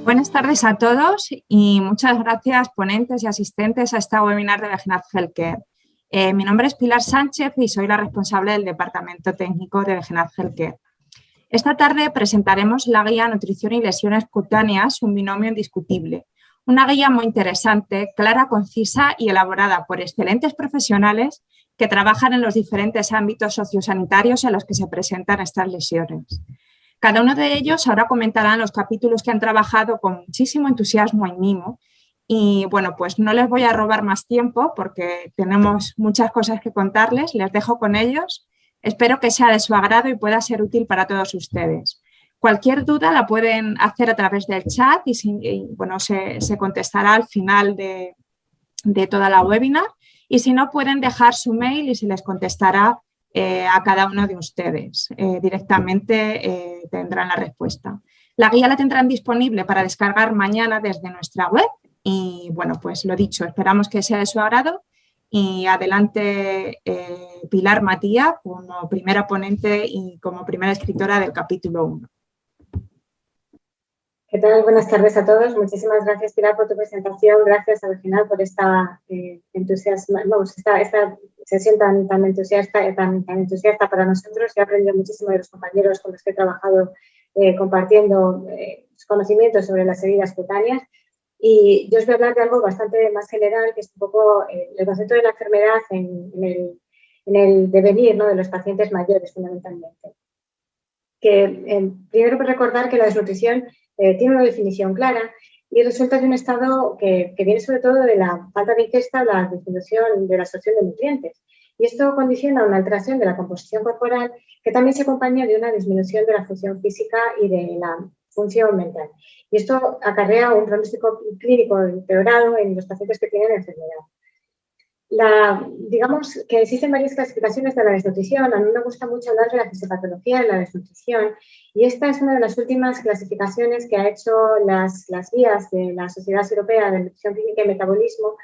Buenas tardes a todos y muchas gracias ponentes y asistentes a esta webinar de Vegenac Healthcare. Mi nombre es Pilar Sánchez y soy la responsable del Departamento Técnico de Vegenac Healthcare. Esta tarde presentaremos la guía Nutrición y lesiones cutáneas, un binomio indiscutible. Una guía muy interesante, clara, concisa y elaborada por excelentes profesionales que trabajan en los diferentes ámbitos sociosanitarios en los que se presentan estas lesiones. Cada uno de ellos ahora comentarán los capítulos que han trabajado con muchísimo entusiasmo y mimo. Y bueno, pues no les voy a robar más tiempo porque tenemos muchas cosas que contarles. Les dejo con ellos. Espero que sea de su agrado y pueda ser útil para todos ustedes. Cualquier duda la pueden hacer a través del chat y bueno, se contestará al final de toda la webinar. Y si no, pueden dejar su mail y se les contestará a cada uno de ustedes. Directamente tendrán la respuesta. La guía la tendrán disponible para descargar mañana desde nuestra web y, bueno, pues lo dicho, esperamos que sea de su agrado y adelante Pilar Matía como primera ponente y como primera escritora del capítulo 1. ¿Qué tal? Buenas tardes a todos. Muchísimas gracias, Pilar, por tu presentación. Gracias a Vegenac por esta esta sesión tan entusiasta para nosotros. He aprendido muchísimo de los compañeros con los que he trabajado compartiendo conocimientos sobre las heridas cutáneas. Y yo os voy a hablar de algo bastante más general, que es un poco el concepto de la enfermedad en el devenir, ¿no?, de los pacientes mayores, fundamentalmente. Primero, recordar que la desnutrición tiene una definición clara y resulta de un estado que viene sobre todo de la falta de ingesta o la disminución de la absorción de nutrientes. Y esto condiciona una alteración de la composición corporal que también se acompaña de una disminución de la función física y de la función mental. Y esto acarrea un pronóstico clínico empeorado en los pacientes que tienen enfermedad. Digamos que existen varias clasificaciones de la desnutrición. A mí me gusta mucho hablar de la fisiopatología de la desnutrición y esta es una de las últimas clasificaciones que ha hecho las guías de la Sociedad Europea de Nutrición Clínica y Metabolismo,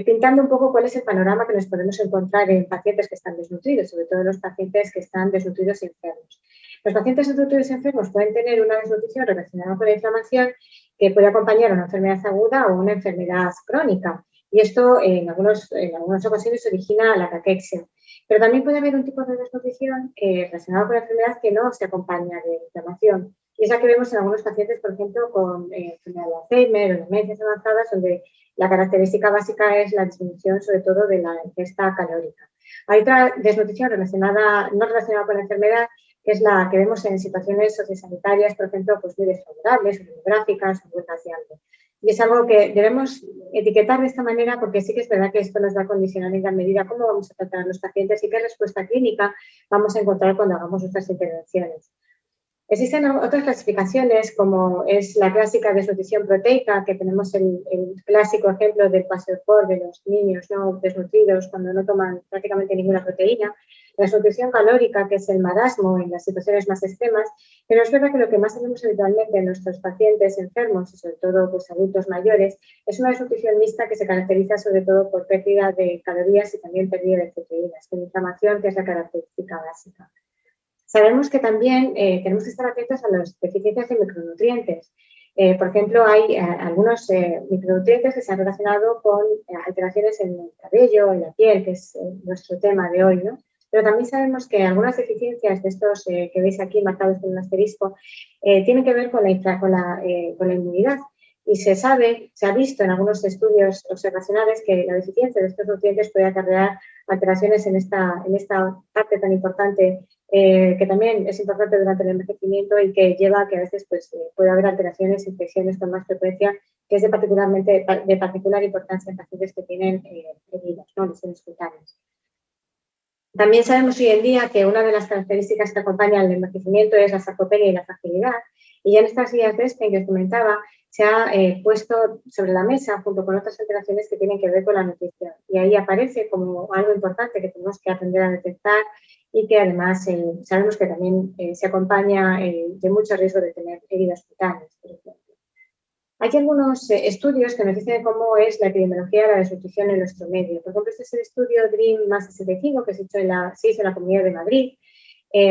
pintando un poco cuál es el panorama que nos podemos encontrar en pacientes que están desnutridos, sobre todo los pacientes que están desnutridos y enfermos. Los pacientes desnutridos y enfermos pueden tener una desnutrición relacionada con la inflamación que puede acompañar a una enfermedad aguda o una enfermedad crónica. Y esto en algunas ocasiones origina la caquexia. Pero también puede haber un tipo de desnutrición relacionado con la enfermedad que no se acompaña de inflamación. Y es la que vemos en algunos pacientes, por ejemplo, con enfermedad de Alzheimer o demencias avanzadas, donde la característica básica es la disminución, sobre todo, de la ingesta calórica. Hay otra desnutrición no relacionada con la enfermedad, que es la que vemos en situaciones sociosanitarias, por ejemplo, pues muy desfavorables, o demográficas, o huelgas de hambre. Y es algo que debemos etiquetar de esta manera porque sí que es verdad que esto nos va a condicionar en gran medida cómo vamos a tratar a los pacientes y qué respuesta clínica vamos a encontrar cuando hagamos nuestras intervenciones. Existen otras clasificaciones, como es la clásica desnutrición proteica, que tenemos el clásico ejemplo del kwashiorkor de los niños no desnutridos cuando no toman prácticamente ninguna proteína. La desnutrición calórica, que es el marasmo en las situaciones más extremas, pero es verdad que lo que más tenemos habitualmente en nuestros pacientes enfermos, y sobre todo pues, adultos mayores, es una desnutrición mixta que se caracteriza sobre todo por pérdida de calorías y también pérdida de proteínas, con inflamación, que es la característica básica. Sabemos que también tenemos que estar atentos a las deficiencias de micronutrientes. Por ejemplo, hay algunos micronutrientes que se han relacionado con alteraciones en el cabello, en la piel, que es nuestro tema de hoy, ¿no? Pero también sabemos que algunas deficiencias de estos que veis aquí marcados con un asterisco tienen que ver con la inmunidad. Y se ha visto en algunos estudios observacionales que la deficiencia de estos nutrientes puede acarrear alteraciones en esta parte tan importante, que también es importante durante el envejecimiento y que lleva a que a veces pues, puede haber alteraciones, infecciones con más frecuencia, que es de particular importancia en pacientes que tienen heridas, ¿no?, lesiones cutáneas. También sabemos hoy en día que una de las características que acompañan el envejecimiento es la sarcopenia y la fragilidad. Y ya en estas guías de Espen que os comentaba, se ha puesto sobre la mesa junto con otras alteraciones que tienen que ver con la nutrición. Y ahí aparece como algo importante que tenemos que aprender a detectar y que además sabemos que también se acompaña de mucho riesgo de tener heridas cutáneas, por ejemplo. Hay algunos estudios que nos dicen cómo es la epidemiología de la desnutrición en nuestro medio. Por ejemplo, este es el estudio DREAM más 65 que se hizo en la Comunidad de Madrid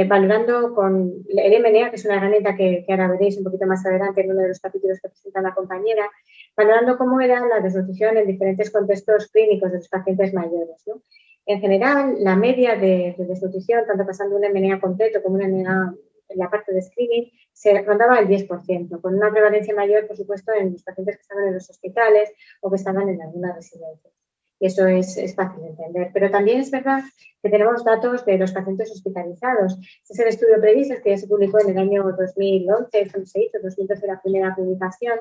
valorando con el MNA, que es una herramienta que ahora veréis un poquito más adelante en uno de los capítulos que presenta la compañera, valorando cómo era la desnutrición en diferentes contextos clínicos de los pacientes mayores, ¿no? En general, la media de desnutrición, tanto pasando un MNA completo como un MNA en la parte de screening, se rondaba el 10%, con una prevalencia mayor, por supuesto, en los pacientes que estaban en los hospitales o que estaban en alguna residencia. Y eso es fácil de entender. Pero también es verdad que tenemos datos de los pacientes hospitalizados. Este es el estudio PREVISIOS que ya se publicó en el año 2011, cuando se hizo, 2012 la primera publicación,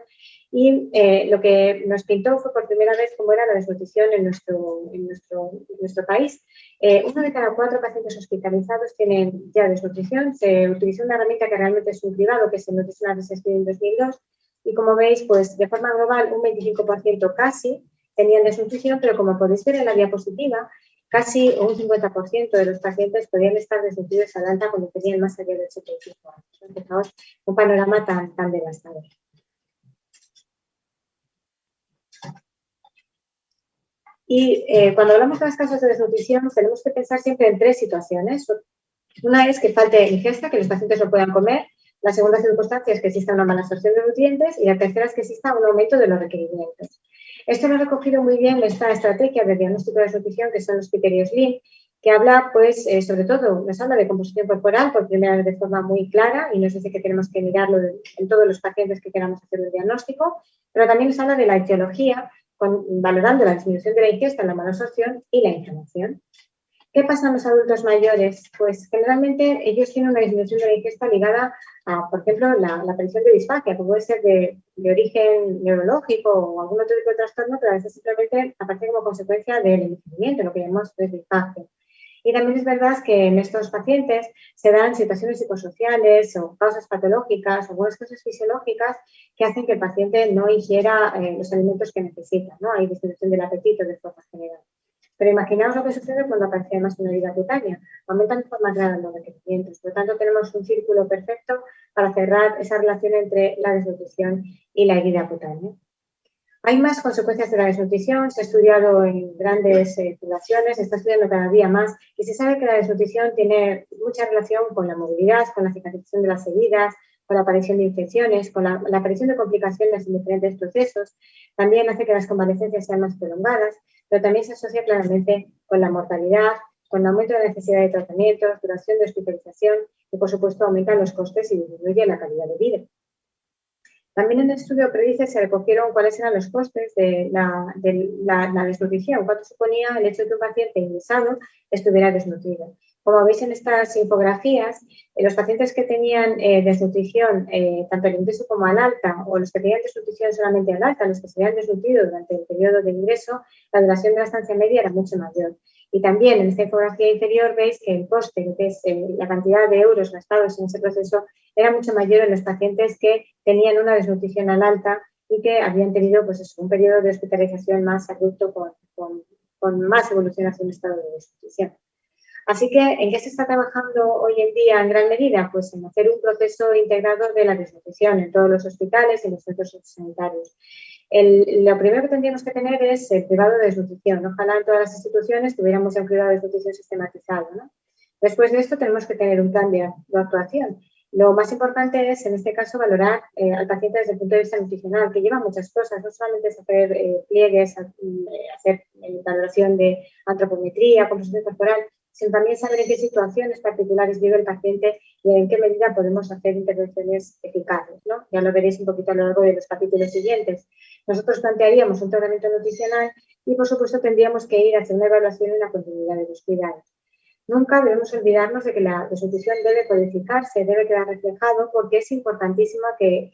y lo que nos pintó fue por primera vez cómo era la desnutrición en nuestro país. 1 de cada 4 pacientes hospitalizados tienen ya desnutrición. Se utilizó una herramienta que realmente es un cribado, que es el Nutritional Risk Study en 2002, y como veis, pues de forma global, un 25% casi tenían desnutrición, pero como podéis ver en la diapositiva, casi un 50% de los pacientes podían estar desnutridos al alta cuando tenían más allá de 85 años. Fijaos, un panorama tan devastador. Y cuando hablamos de las causas de desnutrición, tenemos que pensar siempre en 3 situaciones. Una es que falte ingesta, que los pacientes no puedan comer. La segunda circunstancia es que exista una mala absorción de nutrientes. Y la tercera es que exista un aumento de los requerimientos. Esto lo ha recogido muy bien esta estrategia de diagnóstico de desnutrición, que son los criterios Lean, que habla, pues, sobre todo, nos habla de composición corporal por primera vez de forma muy clara, y nos dice que tenemos que mirarlo en todos los pacientes que queramos hacer el diagnóstico, pero también nos habla de la etiología, valorando la disminución de la ingesta, la mala absorción y la inflamación. ¿Qué pasa en los adultos mayores? Pues generalmente ellos tienen una disminución de la ingesta ligada a, por ejemplo, la aparición de disfagia, que puede ser de origen neurológico o algún otro tipo de trastorno, pero a veces simplemente aparece como consecuencia del envejecimiento, lo que llamamos disfagia. Y también es verdad que en estos pacientes se dan situaciones psicosociales o causas patológicas o algunas cosas fisiológicas que hacen que el paciente no ingiera los alimentos que necesita, ¿no? Hay disminución del apetito de forma general. Pero imaginaos lo que sucede cuando aparece además una herida cutánea. Aumentan de forma clara los requerimientos. Por lo tanto, tenemos un círculo perfecto para cerrar esa relación entre la desnutrición y la herida cutánea. Hay más consecuencias de la desnutrición, se ha estudiado en grandes poblaciones, se está estudiando cada día más y se sabe que la desnutrición tiene mucha relación con la movilidad, con la cicatrización de las heridas, con la aparición de infecciones, con la aparición de complicaciones en diferentes procesos. También hace que las convalecencias sean más prolongadas, pero también se asocia claramente con la mortalidad, con el aumento de la necesidad de tratamientos, duración de hospitalización y, por supuesto, aumentan los costes y disminuye la calidad de vida. También en el estudio PREDICE se recogieron cuáles eran los costes de la desnutrición, cuánto suponía el hecho de que un paciente ingresado estuviera desnutrido. Como veis en estas infografías, los pacientes que tenían desnutrición tanto al ingreso como al alta, o los que tenían desnutrición solamente al alta, los que se habían desnutrido durante el periodo de ingreso, la duración de la estancia media era mucho mayor. Y también en esta infografía inferior veis que el coste, que es la cantidad de euros gastados en ese proceso, era mucho mayor en los pacientes que tenían una desnutrición al alta y que habían tenido, pues eso, un periodo de hospitalización más abrupto con más evolución hacia un estado de desnutrición. Así que, ¿en qué se está trabajando hoy en día en gran medida? Pues en hacer un proceso integrador de la desnutrición en todos los hospitales y en los centros sociosanitarios. Lo primero que tendríamos que tener es el cribado de desnutrición. Ojalá en todas las instituciones tuviéramos un cribado de desnutrición sistematizado, ¿no? Después de esto tenemos que tener un plan de actuación. Lo más importante es, en este caso, valorar al paciente desde el punto de vista nutricional, que lleva muchas cosas, no solamente es hacer pliegues, hacer valoración de antropometría, composición corporal, sino también saber en qué situaciones particulares vive el paciente y en qué medida podemos hacer intervenciones eficaces, ¿no? Ya lo veréis un poquito a lo largo de los capítulos siguientes. Nosotros plantearíamos un tratamiento nutricional y, por supuesto, tendríamos que ir hacia una evaluación y una continuidad de los cuidados. Nunca debemos olvidarnos de que la desnutrición debe codificarse, debe quedar reflejado, porque es importantísimo que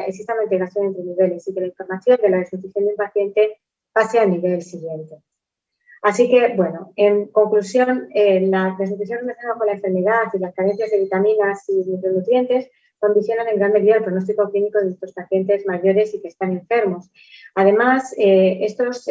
exista una integración entre niveles y que la información de la desnutrición de un paciente pase al nivel siguiente. Así que, bueno, en conclusión, la desnutrición relacionada con la enfermedad y las carencias de vitaminas y micronutrientes condicionan en gran medida el pronóstico clínico de estos pacientes mayores y que están enfermos. Además, estos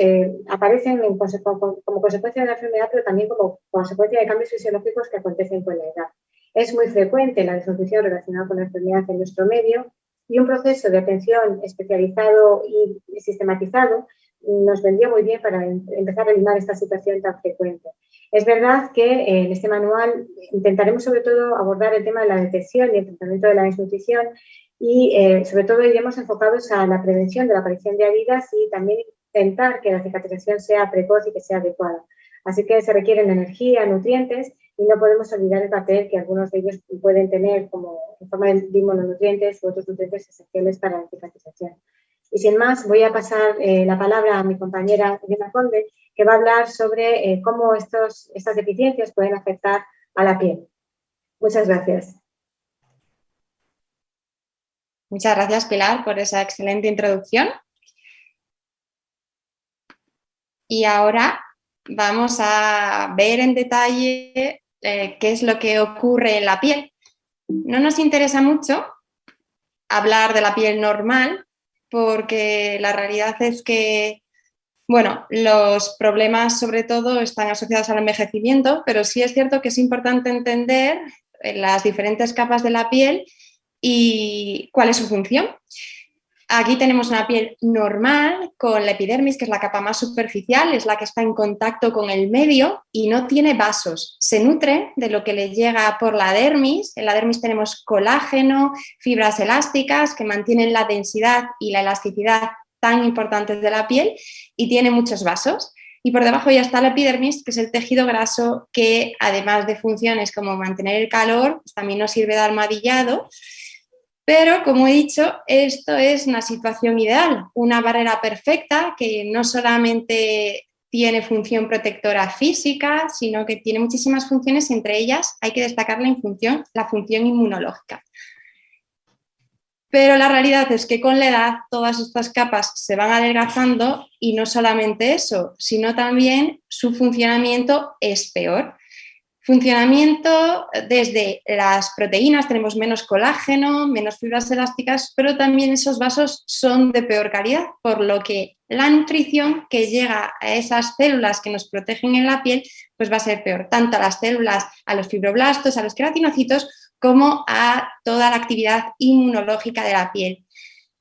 aparecen como consecuencia de la enfermedad, pero también como consecuencia de cambios fisiológicos que acontecen con la edad. Es muy frecuente la desnutrición relacionada con la enfermedad en nuestro medio y un proceso de atención especializado y sistematizado nos vendría muy bien para empezar a eliminar esta situación tan frecuente. Es verdad que en este manual intentaremos sobre todo abordar el tema de la detección y el tratamiento de la desnutrición y sobre todo iremos enfocados a la prevención de la aparición de heridas y también intentar que la cicatrización sea precoz y que sea adecuada. Así que se requieren energía, nutrientes y no podemos olvidar el papel que algunos de ellos pueden tener como en forma de mononutrientes u otros nutrientes esenciales para la cicatrización. Y sin más, voy a pasar la palabra a mi compañera Elena Conde, que va a hablar sobre cómo estas deficiencias pueden afectar a la piel. Muchas gracias. Muchas gracias, Pilar, por esa excelente introducción. Y ahora vamos a ver en detalle qué es lo que ocurre en la piel. No nos interesa mucho hablar de la piel normal, porque la realidad es que, bueno, los problemas sobre todo están asociados al envejecimiento, pero sí es cierto que es importante entender las diferentes capas de la piel y cuál es su función. Aquí tenemos una piel normal con la epidermis, que es la capa más superficial, es la que está en contacto con el medio y no tiene vasos. Se nutre de lo que le llega por la dermis. En la dermis tenemos colágeno, fibras elásticas que mantienen la densidad y la elasticidad tan importantes de la piel y tiene muchos vasos. Y por debajo ya está la epidermis, que es el tejido graso que, además de funciones como mantener el calor, también nos sirve de almohadillado. Pero, como he dicho, esto es una situación ideal, una barrera perfecta que no solamente tiene función protectora física, sino que tiene muchísimas funciones, entre ellas hay que destacar la función inmunológica. Pero la realidad es que con la edad todas estas capas se van adelgazando y no solamente eso, sino también su funcionamiento es peor. Funcionamiento desde las proteínas, tenemos menos colágeno, menos fibras elásticas, pero también esos vasos son de peor calidad, por lo que la nutrición que llega a esas células que nos protegen en la piel, pues va a ser peor, tanto a las células, a los fibroblastos, a los queratinocitos, como a toda la actividad inmunológica de la piel.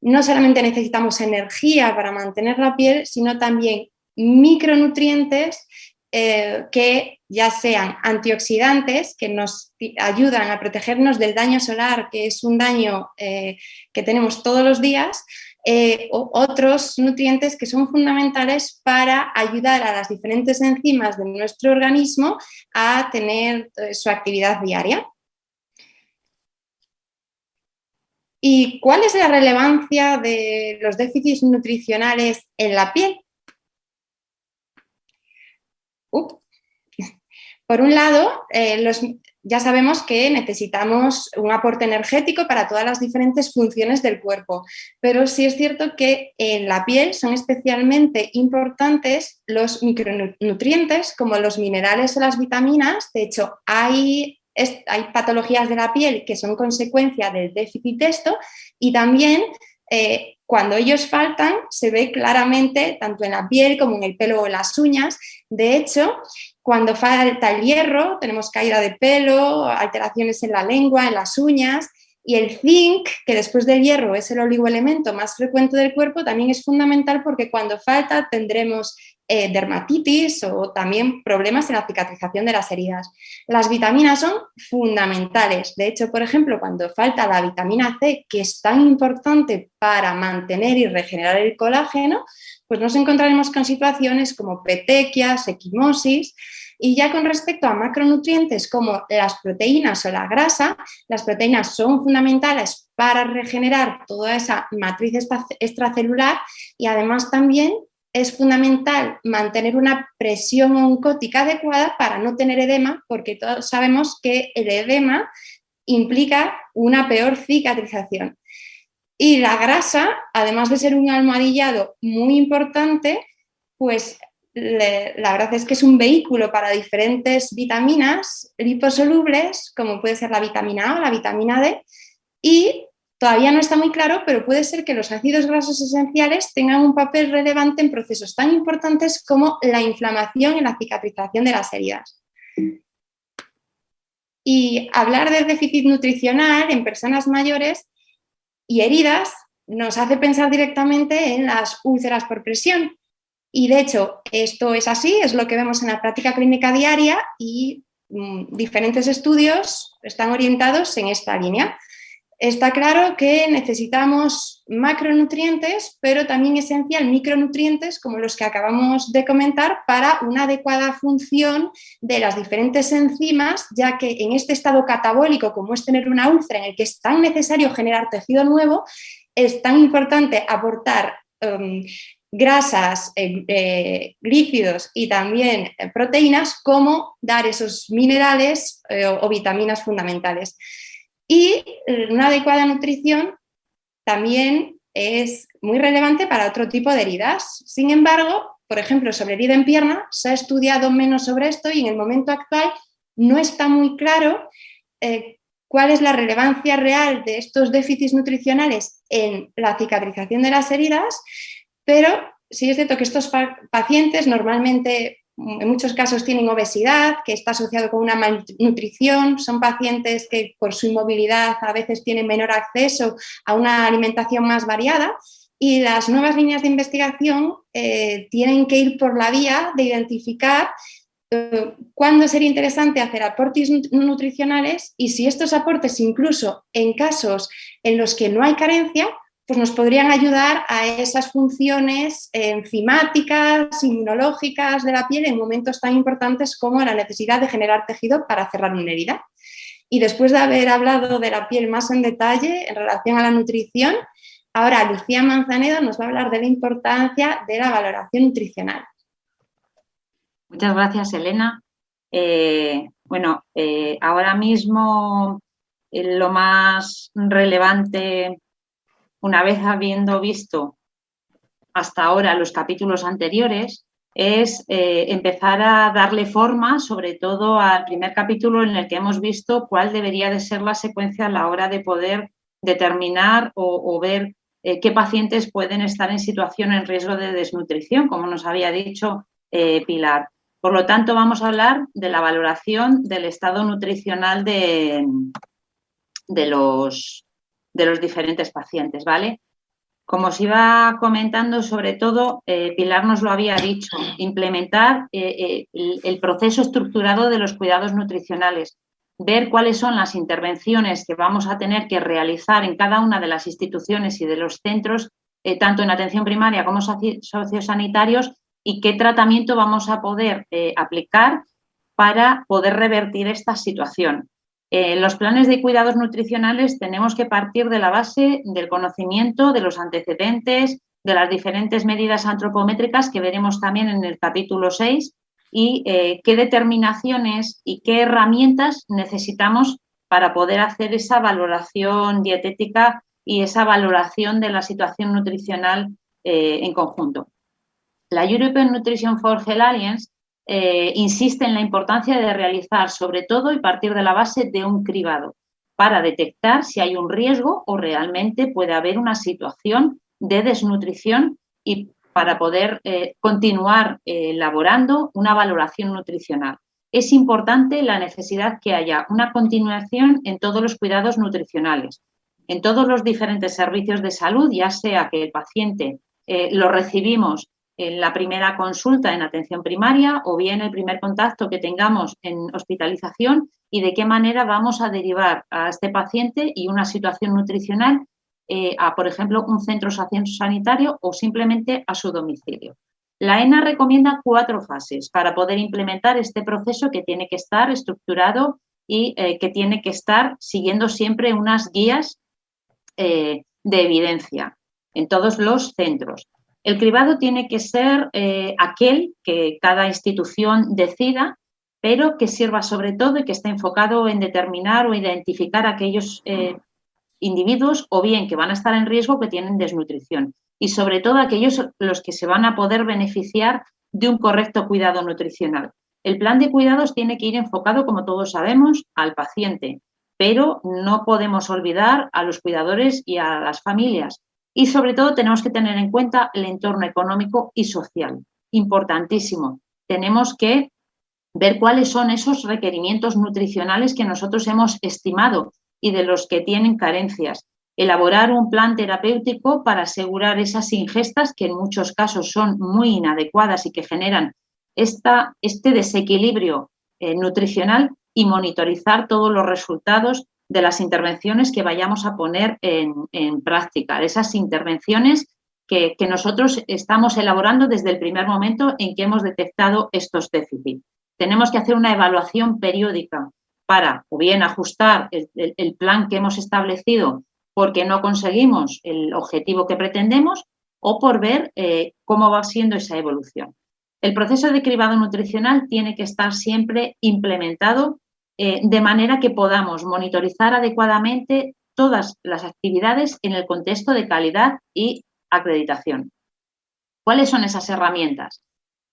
No solamente necesitamos energía para mantener la piel, sino también micronutrientes que ya sean antioxidantes, que nos ayudan a protegernos del daño solar, que es un daño que tenemos todos los días, o otros nutrientes que son fundamentales para ayudar a las diferentes enzimas de nuestro organismo a tener su actividad diaria. ¿Y cuál es la relevancia de los déficits nutricionales en la piel? Por un lado, ya sabemos que necesitamos un aporte energético para todas las diferentes funciones del cuerpo, pero sí es cierto que en la piel son especialmente importantes los micronutrientes como los minerales o las vitaminas. De hecho, hay patologías de la piel que son consecuencia del déficit de esto y también cuando ellos faltan se ve claramente tanto en la piel como en el pelo o en las uñas. De hecho, cuando falta el hierro tenemos caída de pelo, alteraciones en la lengua, en las uñas, y el zinc, que después del hierro es el oligoelemento más frecuente del cuerpo, también es fundamental porque cuando falta tendremos dermatitis o también problemas en la cicatrización de las heridas. Las vitaminas son fundamentales. De hecho, por ejemplo, cuando falta la vitamina C, que es tan importante para mantener y regenerar el colágeno, pues nos encontraremos con situaciones como petequias, equimosis. Y ya con respecto a macronutrientes como las proteínas o la grasa, las proteínas son fundamentales para regenerar toda esa matriz extracelular y además también es fundamental mantener una presión oncótica adecuada para no tener edema, porque todos sabemos que el edema implica una peor cicatrización. Y la grasa, además de ser un almohadillado muy importante, pues la verdad es que es un vehículo para diferentes vitaminas liposolubles, como puede ser la vitamina A o la vitamina D, y todavía no está muy claro, pero puede ser que los ácidos grasos esenciales tengan un papel relevante en procesos tan importantes como la inflamación y la cicatrización de las heridas. Y hablar de déficit nutricional en personas mayores y heridas nos hace pensar directamente en las úlceras por presión. Y de hecho, esto es así, es lo que vemos en la práctica clínica diaria y diferentes estudios están orientados en esta línea. Está claro que necesitamos macronutrientes, pero también esencial micronutrientes como los que acabamos de comentar para una adecuada función de las diferentes enzimas, ya que en este estado catabólico, como es tener una úlcera en el que es tan necesario generar tejido nuevo, es tan importante aportar grasas, glícidos y también proteínas como dar esos minerales o vitaminas fundamentales. Y una adecuada nutrición también es muy relevante para otro tipo de heridas. Sin embargo, por ejemplo, sobre herida en pierna se ha estudiado menos sobre esto y en el momento actual no está muy claro cuál es la relevancia real de estos déficits nutricionales en la cicatrización de las heridas, pero sí es cierto que estos pacientes normalmente, en muchos casos, tienen obesidad, que está asociado con una malnutrición, son pacientes que por su inmovilidad a veces tienen menor acceso a una alimentación más variada y las nuevas líneas de investigación tienen que ir por la vía de identificar cuándo sería interesante hacer aportes nutricionales y si estos aportes, incluso en casos en los que no hay carencia, pues nos podrían ayudar a esas funciones enzimáticas, inmunológicas de la piel en momentos tan importantes como la necesidad de generar tejido para cerrar una herida. Y después de haber hablado de la piel más en detalle en relación a la nutrición, ahora Lucía Manzanedo nos va a hablar de la importancia de la valoración nutricional. Muchas gracias, Elena. Ahora mismo lo más relevante, una vez habiendo visto hasta ahora los capítulos anteriores, es empezar a darle forma, sobre todo al primer capítulo en el que hemos visto cuál debería de ser la secuencia a la hora de poder determinar o ver qué pacientes pueden estar en situación en riesgo de desnutrición, como nos había dicho Pilar. Por lo tanto, vamos a hablar de la valoración del estado nutricional de los diferentes pacientes, ¿vale? Como os iba comentando, sobre todo, Pilar nos lo había dicho, implementar el proceso estructurado de los cuidados nutricionales, ver cuáles son las intervenciones que vamos a tener que realizar en cada una de las instituciones y de los centros, tanto en atención primaria como sociosanitarios, y qué tratamiento vamos a poder aplicar para poder revertir esta situación. Los planes de cuidados nutricionales tenemos que partir de la base del conocimiento de los antecedentes, de las diferentes medidas antropométricas que veremos también en el capítulo 6 y qué determinaciones y qué herramientas necesitamos para poder hacer esa valoración dietética y esa valoración de la situación nutricional en conjunto. La European Nutrition for Health Alliance insiste en la importancia de realizar, sobre todo, y partir de la base de un cribado para detectar si hay un riesgo o realmente puede haber una situación de desnutrición y para poder continuar elaborando una valoración nutricional. Es importante la necesidad que haya una continuación en todos los cuidados nutricionales, en todos los diferentes servicios de salud, ya sea que el paciente lo recibimos en la primera consulta en atención primaria o bien el primer contacto que tengamos en hospitalización y de qué manera vamos a derivar a este paciente y una situación nutricional a, por ejemplo, un centro sociosanitario o simplemente a su domicilio. La ENA recomienda 4 fases para poder implementar este proceso que tiene que estar estructurado y que tiene que estar siguiendo siempre unas guías de evidencia en todos los centros. El cribado tiene que ser aquel que cada institución decida, pero que sirva sobre todo y que esté enfocado en determinar o identificar aquellos individuos o bien que van a estar en riesgo que tienen desnutrición y sobre todo aquellos los que se van a poder beneficiar de un correcto cuidado nutricional. El plan de cuidados tiene que ir enfocado, como todos sabemos, al paciente, pero no podemos olvidar a los cuidadores y a las familias. Y sobre todo tenemos que tener en cuenta el entorno económico y social. Importantísimo. Tenemos que ver cuáles son esos requerimientos nutricionales que nosotros hemos estimado y de los que tienen carencias. elaborar un plan terapéutico para asegurar esas ingestas que en muchos casos son muy inadecuadas y que generan este desequilibrio nutricional y monitorizar todos los resultados de las intervenciones que vayamos a poner en práctica, de esas intervenciones que nosotros estamos elaborando desde el primer momento en que hemos detectado estos déficits. Tenemos que hacer una evaluación periódica para o bien ajustar el plan que hemos establecido porque no conseguimos el objetivo que pretendemos o por ver cómo va siendo esa evolución. El proceso de cribado nutricional tiene que estar siempre implementado de manera que podamos monitorizar adecuadamente todas las actividades en el contexto de calidad y acreditación. ¿Cuáles son esas herramientas?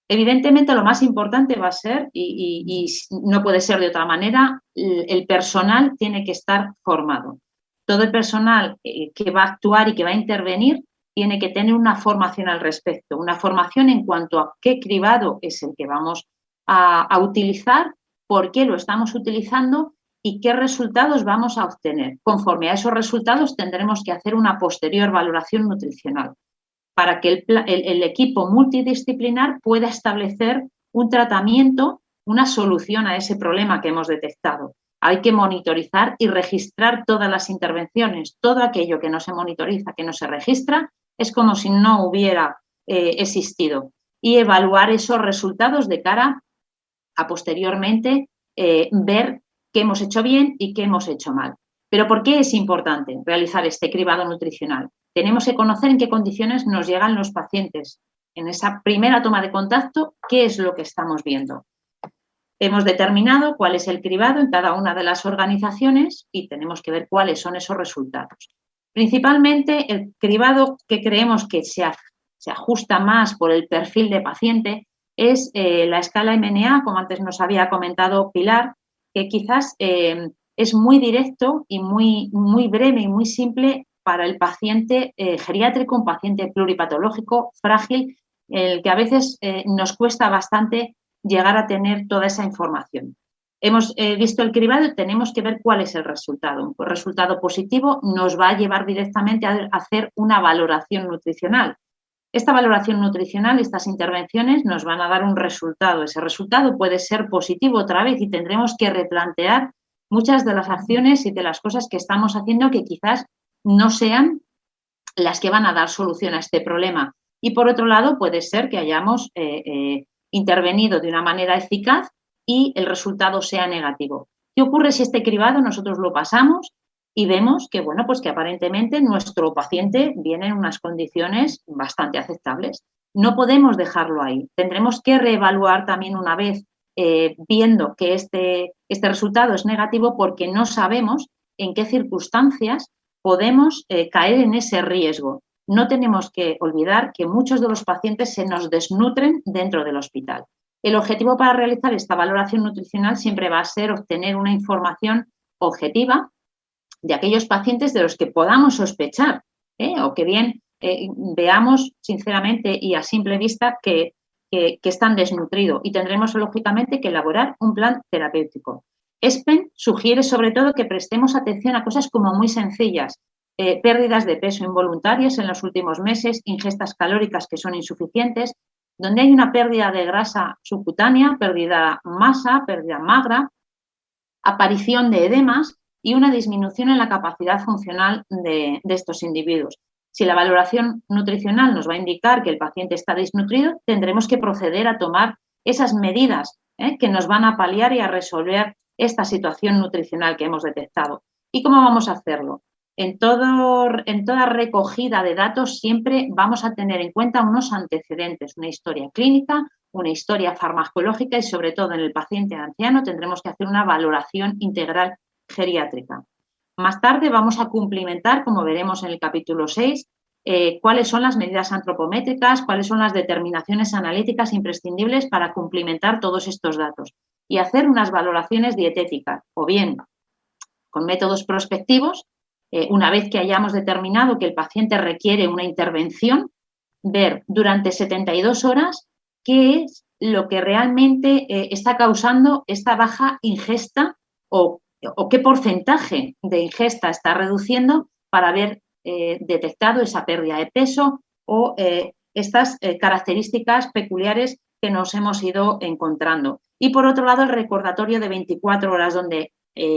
Evidentemente, lo más importante va a ser, y no puede ser de otra manera, el personal tiene que estar formado. Todo el personal que va a actuar y que va a intervenir tiene que tener una formación al respecto, una formación en cuanto a qué cribado es el que vamos a utilizar, por qué lo estamos utilizando y qué resultados vamos a obtener. Conforme a esos resultados tendremos que hacer una posterior valoración nutricional para que el equipo multidisciplinar pueda establecer un tratamiento, una solución a ese problema que hemos detectado. Hay que monitorizar y registrar todas las intervenciones. Todo aquello que no se monitoriza, que no se registra, es como si no hubiera existido. Y evaluar esos resultados de cara a posteriormente ver qué hemos hecho bien y qué hemos hecho mal. Pero ¿por qué es importante realizar este cribado nutricional? Tenemos que conocer en qué condiciones nos llegan los pacientes. En esa primera toma de contacto, ¿qué es lo que estamos viendo? Hemos determinado cuál es el cribado en cada una de las organizaciones y tenemos que ver cuáles son esos resultados. Principalmente, el cribado que creemos que se ajusta más por el perfil de paciente es la escala MNA, como antes nos había comentado Pilar, que quizás es muy directo y muy breve y muy simple para el paciente geriátrico, un paciente pluripatológico, frágil, el que a veces nos cuesta bastante llegar a tener toda esa información. Hemos visto el cribado y tenemos que ver cuál es el resultado. Un resultado positivo nos va a llevar directamente a hacer una valoración nutricional. Esta valoración nutricional, estas intervenciones nos van a dar un resultado. Ese resultado puede ser positivo otra vez y tendremos que replantear muchas de las acciones y de las cosas que estamos haciendo que quizás no sean las que van a dar solución a este problema. Y por otro lado, puede ser que hayamos intervenido de una manera eficaz y el resultado sea negativo. ¿Qué ocurre si este cribado nosotros lo pasamos y vemos que, bueno, pues que aparentemente nuestro paciente viene en unas condiciones bastante aceptables? No podemos dejarlo ahí. Tendremos que reevaluar también una vez viendo que este resultado es negativo porque no sabemos en qué circunstancias podemos caer en ese riesgo. No tenemos que olvidar que muchos de los pacientes se nos desnutren dentro del hospital. El objetivo para realizar esta valoración nutricional siempre va a ser obtener una información objetiva de aquellos pacientes de los que podamos sospechar o que bien veamos sinceramente y a simple vista que están desnutridos y tendremos lógicamente que elaborar un plan terapéutico. ESPEN sugiere sobre todo que prestemos atención a cosas como muy sencillas, pérdidas de peso involuntarias en los últimos meses, ingestas calóricas que son insuficientes, donde hay una pérdida de grasa subcutánea, pérdida masa, pérdida magra, aparición de edemas y una disminución en la capacidad funcional de estos individuos. Si la valoración nutricional nos va a indicar que el paciente está desnutrido, tendremos que proceder a tomar esas medidas que nos van a paliar y a resolver esta situación nutricional que hemos detectado. ¿Y cómo vamos a hacerlo? En toda recogida de datos siempre vamos a tener en cuenta unos antecedentes, una historia clínica, una historia farmacológica y sobre todo en el paciente anciano tendremos que hacer una valoración integral geriátrica. Más tarde vamos a cumplimentar, como veremos en el capítulo 6, cuáles son las medidas antropométricas, cuáles son las determinaciones analíticas imprescindibles para cumplimentar todos estos datos y hacer unas valoraciones dietéticas o bien con métodos prospectivos, una vez que hayamos determinado que el paciente requiere una intervención, ver durante 72 horas qué es lo que realmente está causando esta baja ingesta o qué porcentaje de ingesta está reduciendo para haber detectado esa pérdida de peso o estas características peculiares que nos hemos ido encontrando. Y por otro lado, el recordatorio de 24 horas, donde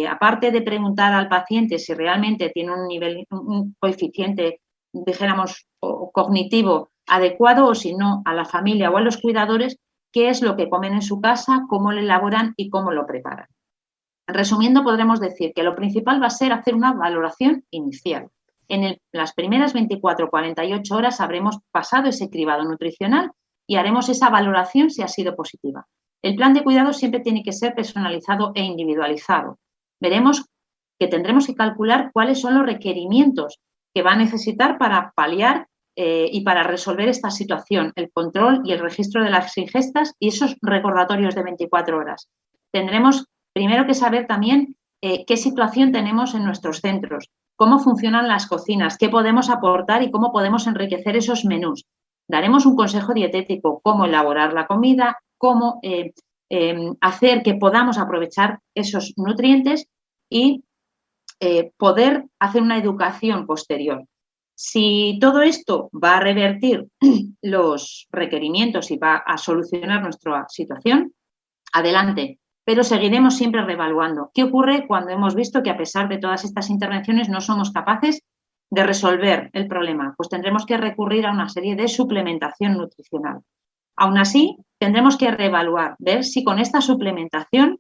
aparte de preguntar al paciente si realmente tiene un coeficiente, dijéramos, cognitivo adecuado, o si no, a la familia o a los cuidadores, qué es lo que comen en su casa, cómo lo elaboran y cómo lo preparan. Resumiendo, podremos decir que lo principal va a ser hacer una valoración inicial. En las primeras 24 o 48 horas habremos pasado ese cribado nutricional y haremos esa valoración si ha sido positiva. El plan de cuidado siempre tiene que ser personalizado e individualizado. Veremos que tendremos que calcular cuáles son los requerimientos que va a necesitar para paliar y para resolver esta situación, el control y el registro de las ingestas y esos recordatorios de 24 horas. Tendremos primero que saber también qué situación tenemos en nuestros centros, cómo funcionan las cocinas, qué podemos aportar y cómo podemos enriquecer esos menús. Daremos un consejo dietético, cómo elaborar la comida, cómo hacer que podamos aprovechar esos nutrientes y poder hacer una educación posterior. Si todo esto va a revertir los requerimientos y va a solucionar nuestra situación, adelante, pero seguiremos siempre reevaluando. ¿Qué ocurre cuando hemos visto que a pesar de todas estas intervenciones no somos capaces de resolver el problema? Pues tendremos que recurrir a una serie de suplementación nutricional. Aún así, tendremos que reevaluar, ver si con esta suplementación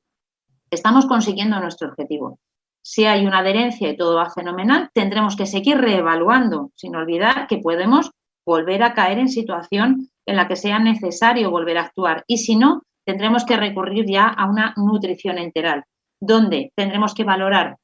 estamos consiguiendo nuestro objetivo. Si hay una adherencia y todo va fenomenal, tendremos que seguir reevaluando, sin olvidar que podemos volver a caer en situación en la que sea necesario volver a actuar. Y si no, tendremos que recurrir ya a una nutrición enteral, donde tendremos que valorar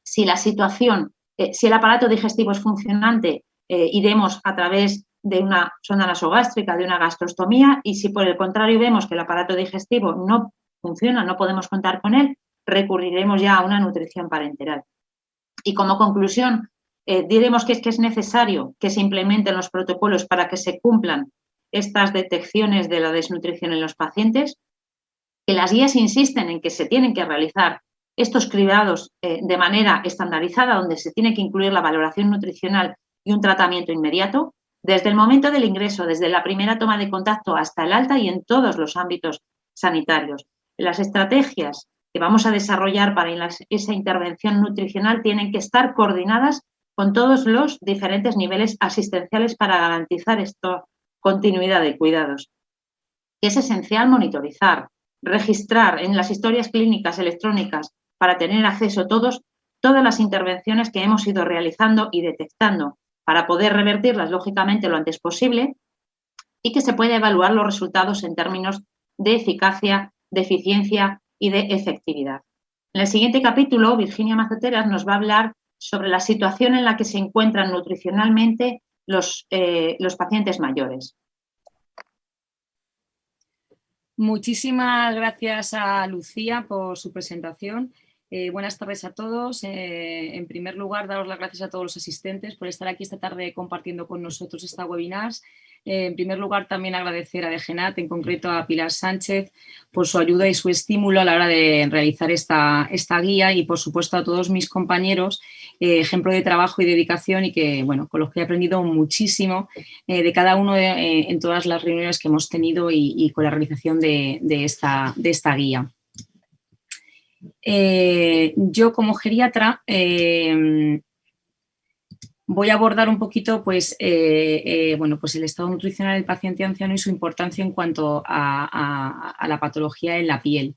si la situación, si el aparato digestivo es funcionante, iremos a través de una sonda nasogástrica, de una gastrostomía, y si por el contrario vemos que el aparato digestivo no funciona, no podemos contar con él, recurriremos ya a una nutrición parenteral. Y como conclusión, diremos que es necesario que se implementen los protocolos para que se cumplan estas detecciones de la desnutrición en los pacientes, que las guías insisten en que se tienen que realizar estos cribados de manera estandarizada, donde se tiene que incluir la valoración nutricional y un tratamiento inmediato, desde el momento del ingreso, desde la primera toma de contacto hasta el alta y en todos los ámbitos sanitarios. Las estrategias que vamos a desarrollar para esa intervención nutricional tienen que estar coordinadas con todos los diferentes niveles asistenciales para garantizar esta continuidad de cuidados. Es esencial monitorizar, registrar en las historias clínicas electrónicas para tener acceso todas las intervenciones que hemos ido realizando y detectando para poder revertirlas lógicamente lo antes posible y que se pueda evaluar los resultados en términos de eficacia, de eficiencia y de efectividad. En el siguiente capítulo, Virginia Maceteras nos va a hablar sobre la situación en la que se encuentran nutricionalmente los pacientes mayores. Muchísimas gracias a Lucía por su presentación. Buenas tardes a todos. En primer lugar, daros las gracias a todos los asistentes por estar aquí esta tarde compartiendo con nosotros esta webinar. En primer lugar, también agradecer a DGNAT, en concreto a Pilar Sánchez, por su ayuda y su estímulo a la hora de realizar esta guía y, por supuesto, a todos mis compañeros, ejemplo de trabajo y dedicación y que, bueno, con los que he aprendido muchísimo de cada uno en todas las reuniones que hemos tenido y con la realización de esta guía. Yo como geriatra voy a abordar un poquito pues, pues el estado nutricional del paciente anciano y su importancia en cuanto a la patología en la piel.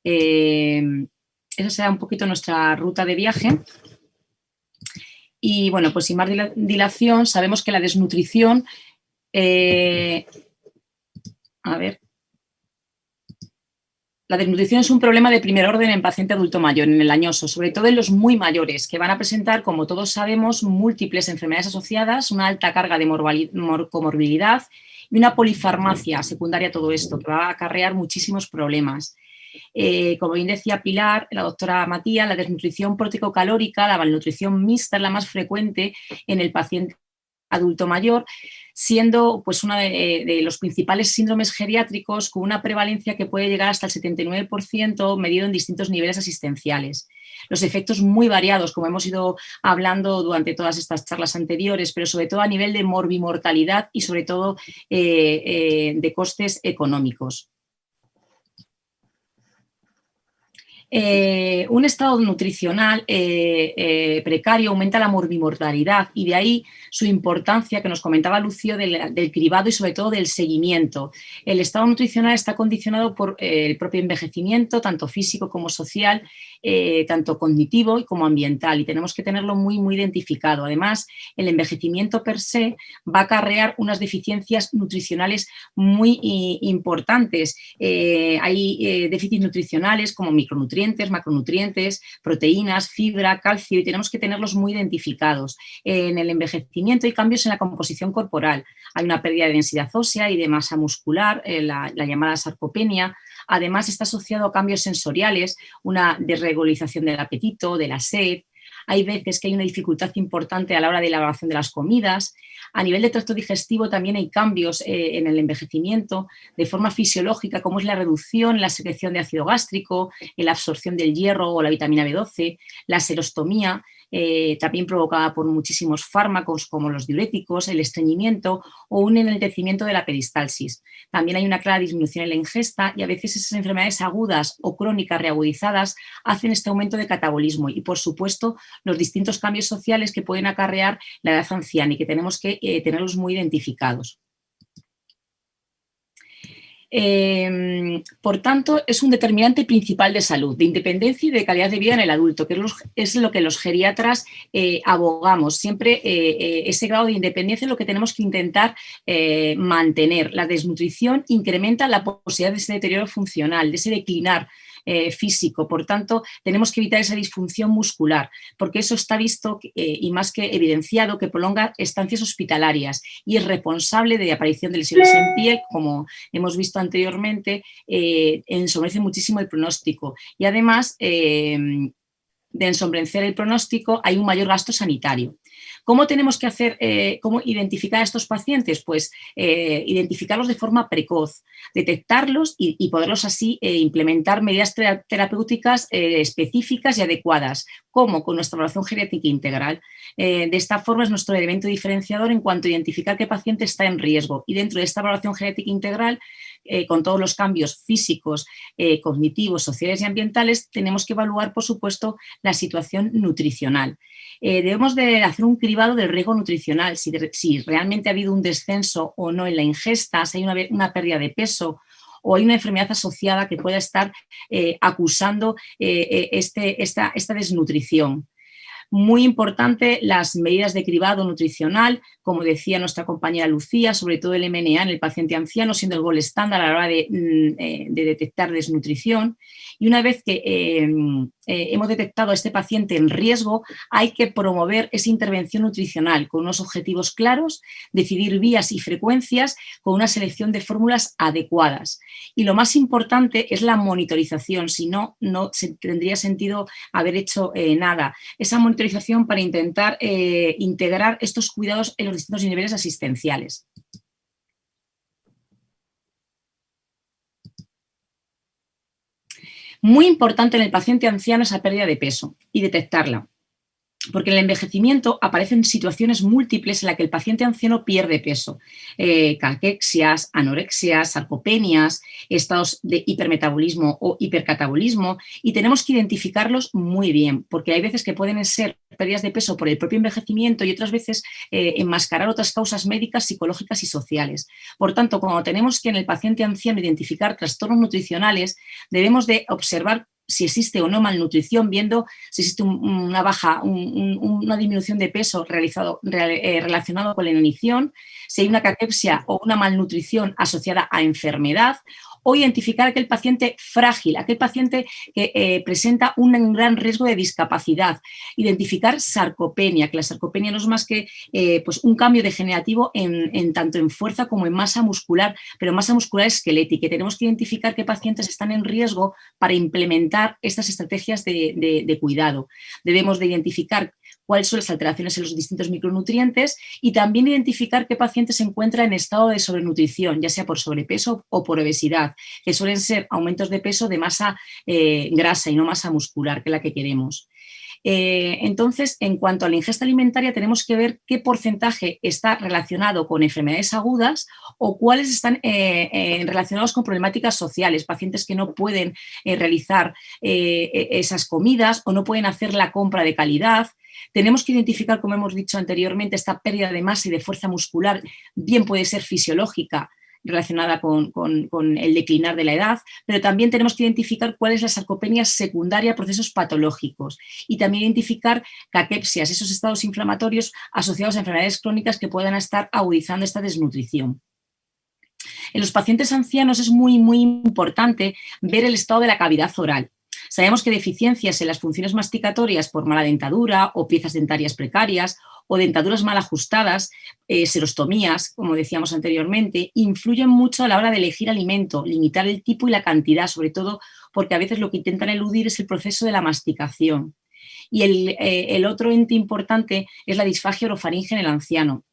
Esa será un poquito nuestra ruta de viaje. Y bueno, pues sin más dilación, sabemos que la desnutrición, la desnutrición es un problema de primer orden en paciente adulto mayor, en el añoso, sobre todo en los muy mayores, que van a presentar, como todos sabemos, múltiples enfermedades asociadas, una alta carga de comorbilidad y una polifarmacia secundaria a todo esto, que va a acarrear muchísimos problemas. Como bien decía Pilar, la doctora Matías, la desnutrición proteico-calórica, la malnutrición mixta es la más frecuente en el paciente adulto mayor, siendo pues uno de los principales síndromes geriátricos con una prevalencia que puede llegar hasta el 79% medido en distintos niveles asistenciales. los efectos muy variados, como hemos ido hablando durante todas estas charlas anteriores, pero sobre todo a nivel de morbimortalidad y sobre todo de costes económicos. Un estado nutricional precario aumenta la morbimortalidad y de ahí su importancia que nos comentaba Lucio del cribado y sobre todo del seguimiento. El estado nutricional está condicionado por el propio envejecimiento, tanto físico como social, tanto cognitivo y como ambiental, y tenemos que tenerlo muy, muy identificado. Además, el envejecimiento per se va a acarrear unas deficiencias nutricionales muy importantes. Hay déficits nutricionales como micronutrientes, macronutrientes, proteínas, fibra, calcio, y tenemos que tenerlos muy identificados. En el envejecimiento hay cambios en la composición corporal. Hay una pérdida de densidad ósea y de masa muscular, la llamada sarcopenia. Además, está asociado a cambios sensoriales, una desregulación del apetito, de la sed. Hay veces que hay una dificultad importante a la hora de la elaboración de las comidas. A nivel de tracto digestivo también hay cambios en el envejecimiento de forma fisiológica, como es la reducción en la secreción de ácido gástrico, en la absorción del hierro o la vitamina B12, la serostomía, también provocada por muchísimos fármacos como los diuréticos, el estreñimiento o un enlentecimiento de la peristalsis. También hay una clara disminución en la ingesta y a veces esas enfermedades agudas o crónicas reagudizadas hacen este aumento de catabolismo y, por supuesto, los distintos cambios sociales que pueden acarrear la edad anciana y que tenemos que tenerlos muy identificados. Por tanto, es un determinante principal de salud, de independencia y de calidad de vida en el adulto, que es lo que los geriatras abogamos. Siempre ese grado de independencia es lo que tenemos que intentar mantener. La desnutrición incrementa la posibilidad de ese deterioro funcional, de ese declinar físico. Por tanto, tenemos que evitar esa disfunción muscular, porque eso está visto y más que evidenciado que prolonga estancias hospitalarias y es responsable de aparición de lesiones en piel, como hemos visto anteriormente, ensombrece muchísimo el pronóstico y además de ensombrecer el pronóstico hay un mayor gasto sanitario. ¿Cómo tenemos que hacer, cómo identificar a estos pacientes? Pues identificarlos de forma precoz, detectarlos y poderlos así implementar medidas terapéuticas específicas y adecuadas, como con nuestra evaluación geriátrica integral. De esta forma es nuestro elemento diferenciador en cuanto a identificar qué paciente está en riesgo y dentro de esta evaluación geriátrica integral, con todos los cambios físicos, cognitivos, sociales y ambientales, tenemos que evaluar, por supuesto, la situación nutricional. Debemos de hacer un cribado del riesgo nutricional, si realmente ha habido un descenso o no en la ingesta, si hay una pérdida de peso o hay una enfermedad asociada que pueda estar acusando esta desnutrición. Muy importante las medidas de cribado nutricional, como decía nuestra compañera Lucía, sobre todo el MNA en el paciente anciano, siendo el gol estándar a la hora de detectar desnutrición. Y una vez que hemos detectado a este paciente en riesgo, hay que promover esa intervención nutricional con unos objetivos claros, decidir vías y frecuencias con una selección de fórmulas adecuadas. Y lo más importante es la monitorización, si no, no tendría sentido haber hecho nada. Esa monitorización para intentar integrar estos cuidados en los distintos niveles asistenciales. Muy importante en el paciente anciano esa pérdida de peso y detectarla, porque en el envejecimiento aparecen situaciones múltiples en las que el paciente anciano pierde peso, caquexias, anorexias, sarcopenias, estados de hipermetabolismo o hipercatabolismo, y tenemos que identificarlos muy bien, porque hay veces que pueden ser pérdidas de peso por el propio envejecimiento y otras veces enmascarar otras causas médicas, psicológicas y sociales. Por tanto, cuando tenemos que en el paciente anciano identificar trastornos nutricionales, debemos de observar si existe o no malnutrición, viendo si existe una disminución de peso relacionado con la inanición, si hay una caquepsia o una malnutrición asociada a enfermedad, o identificar aquel paciente frágil, aquel paciente que presenta un gran riesgo de discapacidad. Identificar sarcopenia, que la sarcopenia no es más que pues un cambio degenerativo tanto en fuerza como en masa muscular, pero masa muscular esquelética. Tenemos que identificar qué pacientes están en riesgo para implementar estas estrategias de cuidado. Debemos de identificar cuáles son las alteraciones en los distintos micronutrientes y también identificar qué paciente se encuentra en estado de sobrenutrición, ya sea por sobrepeso o por obesidad, que suelen ser aumentos de peso de masa grasa y no masa muscular, que es la que queremos. Entonces, en cuanto a la ingesta alimentaria, tenemos que ver qué porcentaje está relacionado con enfermedades agudas o cuáles están relacionados con problemáticas sociales, pacientes que no pueden realizar esas comidas o no pueden hacer la compra de calidad. Tenemos que identificar, como hemos dicho anteriormente, esta pérdida de masa y de fuerza muscular, bien puede ser fisiológica, relacionada con el declinar de la edad, pero también tenemos que identificar cuál es la sarcopenia secundaria a procesos patológicos y también identificar caquepsias, esos estados inflamatorios asociados a enfermedades crónicas que puedan estar agudizando esta desnutrición. En los pacientes ancianos es muy importante ver el estado de la cavidad oral. Sabemos que deficiencias en las funciones masticatorias por mala dentadura o piezas dentarias precarias o dentaduras mal ajustadas, serostomías, como decíamos anteriormente, influyen mucho a la hora de elegir alimento, limitar el tipo y la cantidad, sobre todo porque a veces lo que intentan eludir es el proceso de la masticación. Y el otro ente importante es la disfagia orofaringe en el anciano.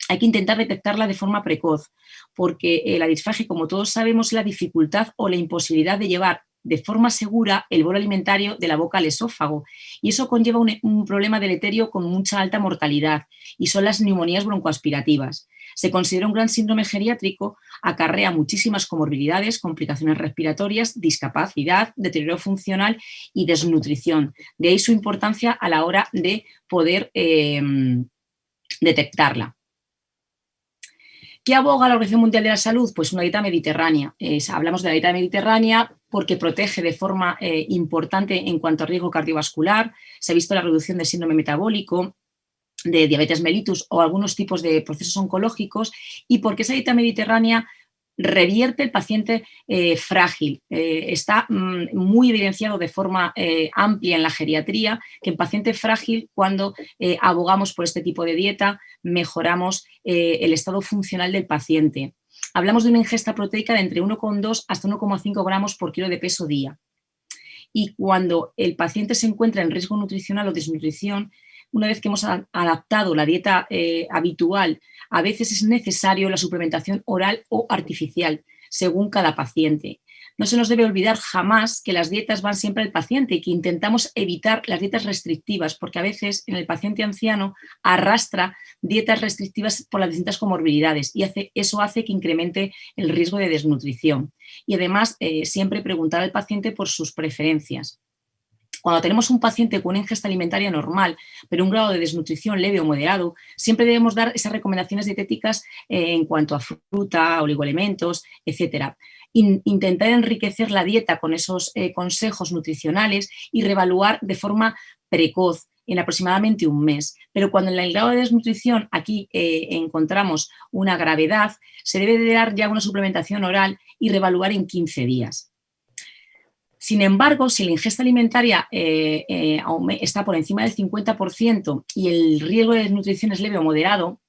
Hay que intentar detectarla de forma precoz, porque la disfagia, como todos sabemos, es la dificultad o la imposibilidad de llevar de forma segura el bolo alimentario de la boca al esófago, y eso conlleva un problema deleterio con mucha alta mortalidad, y son las neumonías broncoaspirativas. Se considera un gran síndrome geriátrico, acarrea muchísimas comorbilidades, complicaciones respiratorias, discapacidad, deterioro funcional y desnutrición. De ahí su importancia a la hora de poder detectarla. ¿Qué aboga la Organización Mundial de la Salud? Pues una dieta mediterránea. Hablamos de la dieta mediterránea porque protege de forma importante en cuanto a riesgo cardiovascular. Se ha visto la reducción del síndrome metabólico, de diabetes mellitus o algunos tipos de procesos oncológicos, y porque esa dieta mediterránea revierte el paciente frágil. Está muy evidenciado de forma amplia en la geriatría que en paciente frágil, cuando abogamos por este tipo de dieta, mejoramos el estado funcional del paciente. Hablamos de una ingesta proteica de entre 1,2 hasta 1,5 gramos por kilo de peso día. Y cuando el paciente se encuentra en riesgo nutricional o desnutrición, una vez que hemos adaptado la dieta habitual, a veces es necesario la suplementación oral o artificial, según cada paciente. No se nos debe olvidar jamás que las dietas van siempre al paciente y que intentamos evitar las dietas restrictivas, porque a veces en el paciente anciano arrastra dietas restrictivas por las distintas comorbilidades y eso hace que incremente el riesgo de desnutrición. Y además, siempre preguntar al paciente por sus preferencias. Cuando tenemos un paciente con una ingesta alimentaria normal, pero un grado de desnutrición leve o moderado, siempre debemos dar esas recomendaciones dietéticas en cuanto a fruta, oligoelementos, etc. Intentar enriquecer la dieta con esos consejos nutricionales y reevaluar de forma precoz, en aproximadamente un mes. Pero cuando en el grado de desnutrición aquí encontramos una gravedad, se debe de dar ya una suplementación oral y reevaluar en 15 días. Sin embargo, si la ingesta alimentaria está por encima del 50% y el riesgo de desnutrición es leve o moderado,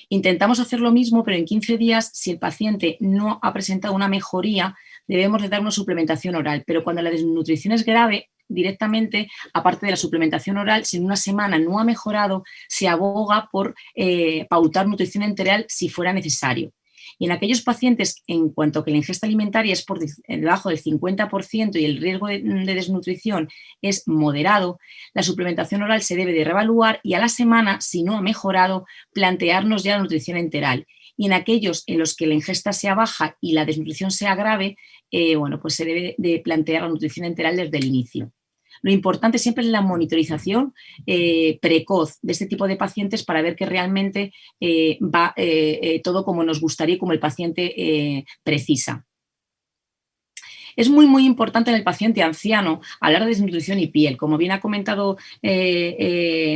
intentamos hacer lo mismo, pero en 15 días, si el paciente no ha presentado una mejoría, debemos de dar una suplementación oral. Pero cuando la desnutrición es grave, directamente, aparte de la suplementación oral, si en una semana no ha mejorado, se aboga por pautar nutrición enteral si fuera necesario. Y en aquellos pacientes, en cuanto a que la ingesta alimentaria es por debajo del 50% y el riesgo de desnutrición es moderado, la suplementación oral se debe de reevaluar y a la semana, si no ha mejorado, plantearnos ya la nutrición enteral. Y en aquellos en los que la ingesta sea baja y la desnutrición sea grave, pues se debe de plantear la nutrición enteral desde el inicio. Lo importante siempre es la monitorización precoz de este tipo de pacientes para ver que realmente va todo como nos gustaría y como el paciente precisa. Es muy importante en el paciente anciano hablar de desnutrición y piel. Como bien ha comentado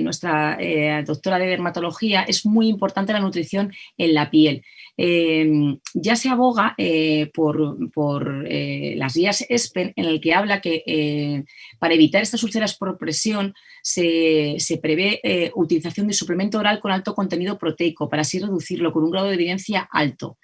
nuestra doctora de dermatología, es muy importante la nutrición en la piel. Ya se aboga por las guías ESPEN, en el que habla que para evitar estas úlceras por presión se prevé utilización de suplemento oral con alto contenido proteico para así reducirlo con un grado de evidencia alto.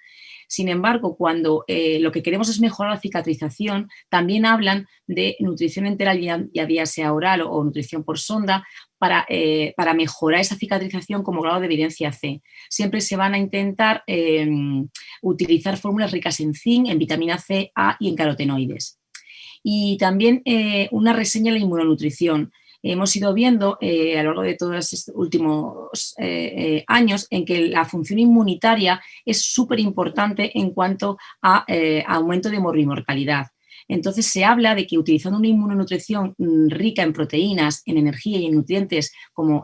Sin embargo, cuando lo que queremos es mejorar la cicatrización, también hablan de nutrición enteral, ya sea oral o nutrición por sonda, para mejorar esa cicatrización como grado de evidencia C. Siempre se van a intentar utilizar fórmulas ricas en zinc, en vitamina C, A y en carotenoides. Y también una reseña de la inmunonutrición. hemos ido viendo a lo largo de todos estos últimos años en que la función inmunitaria es súper importante en cuanto a aumento de morbimortalidad. Entonces se habla de que utilizando una inmunonutrición rica en proteínas, en energía y en nutrientes como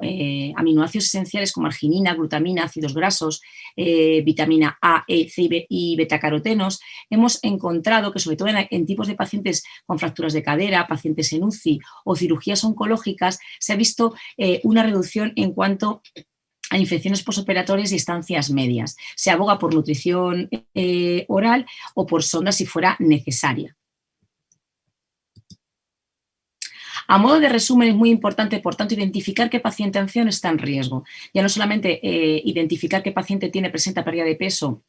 aminoácidos esenciales como arginina, glutamina, ácidos grasos, vitamina A, E, C y betacarotenos, hemos encontrado que sobre todo en tipos de pacientes con fracturas de cadera, pacientes en UCI o cirugías oncológicas, se ha visto una reducción en cuanto a infecciones posoperatorias y estancias medias. Se aboga por nutrición oral o por sonda si fuera necesaria. A modo de resumen, es muy importante, por tanto, identificar qué paciente anciano está en riesgo. Ya no solamente identificar qué paciente presenta pérdida de peso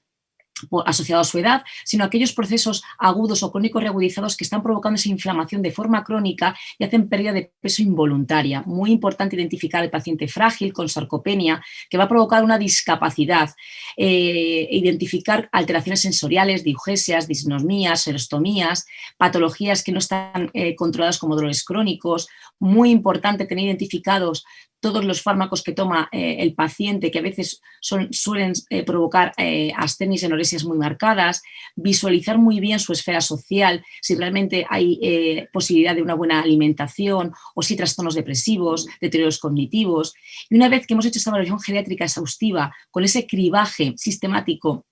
asociado a su edad, sino aquellos procesos agudos o crónicos reagudizados que están provocando esa inflamación de forma crónica y hacen pérdida de peso involuntaria. Muy importante identificar al paciente frágil con sarcopenia, que va a provocar una discapacidad, identificar alteraciones sensoriales, diugesias, disnosmías, serostomías, patologías que no están controladas como dolores crónicos. Muy importante tener identificados todos los fármacos que toma el paciente, que a veces suelen provocar astenias y anoresias muy marcadas, visualizar muy bien su esfera social, si realmente hay posibilidad de una buena alimentación o si trastornos depresivos, deterioros cognitivos. Y una vez que hemos hecho esta evaluación geriátrica exhaustiva con ese cribaje sistemático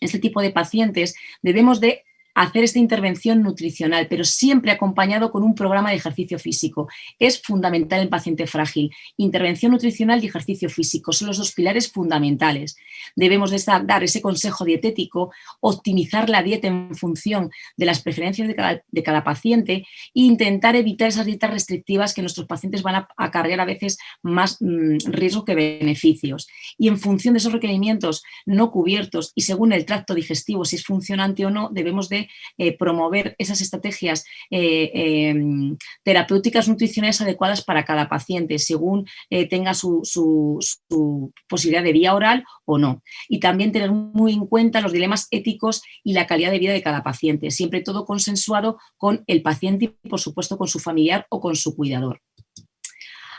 en este tipo de pacientes, debemos de hacer esta intervención nutricional, pero siempre acompañado con un programa de ejercicio físico. Es fundamental en paciente frágil. Intervención nutricional y ejercicio físico son los dos pilares fundamentales. Debemos de dar ese consejo dietético, optimizar la dieta en función de las preferencias de cada paciente e intentar evitar esas dietas restrictivas que nuestros pacientes van a acarrear a veces más riesgo que beneficios. Y en función de esos requerimientos no cubiertos y según el tracto digestivo, si es funcionante o no, debemos de promover esas estrategias terapéuticas nutricionales adecuadas para cada paciente, según tenga su posibilidad de vía oral o no. Y también tener muy en cuenta los dilemas éticos y la calidad de vida de cada paciente, siempre todo consensuado con el paciente y, por supuesto, con su familiar o con su cuidador.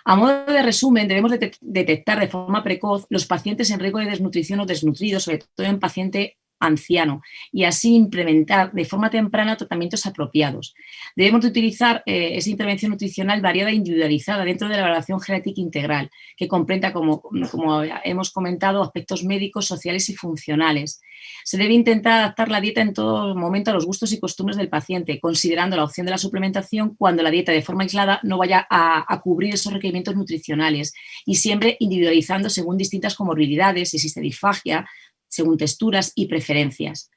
A modo de resumen, debemos detectar de forma precoz los pacientes en riesgo de desnutrición o desnutridos, sobre todo en paciente anciano, y así implementar de forma temprana tratamientos apropiados. Debemos de utilizar esa intervención nutricional variada e individualizada dentro de la evaluación genética integral, que comprenda, como hemos comentado, aspectos médicos, sociales y funcionales. Se debe intentar adaptar la dieta en todo momento a los gustos y costumbres del paciente, considerando la opción de la suplementación cuando la dieta de forma aislada no vaya a cubrir esos requerimientos nutricionales, y siempre individualizando según distintas comorbilidades, si existe disfagia, según texturas y preferencias.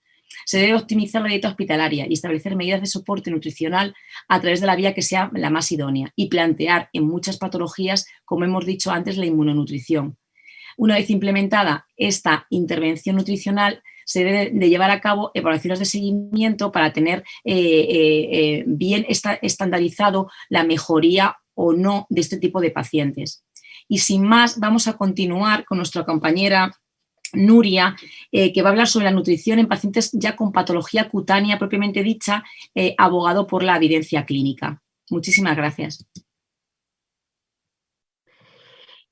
Se debe optimizar la dieta hospitalaria y establecer medidas de soporte nutricional a través de la vía que sea la más idónea y plantear en muchas patologías, como hemos dicho antes, la inmunonutrición. Una vez implementada esta intervención nutricional, se debe de llevar a cabo evaluaciones de seguimiento para tener bien estandarizado la mejoría o no de este tipo de pacientes. Y sin más, vamos a continuar con nuestra compañera Nuria, que va a hablar sobre la nutrición en pacientes ya con patología cutánea propiamente dicha, abogado por la evidencia clínica. Muchísimas gracias.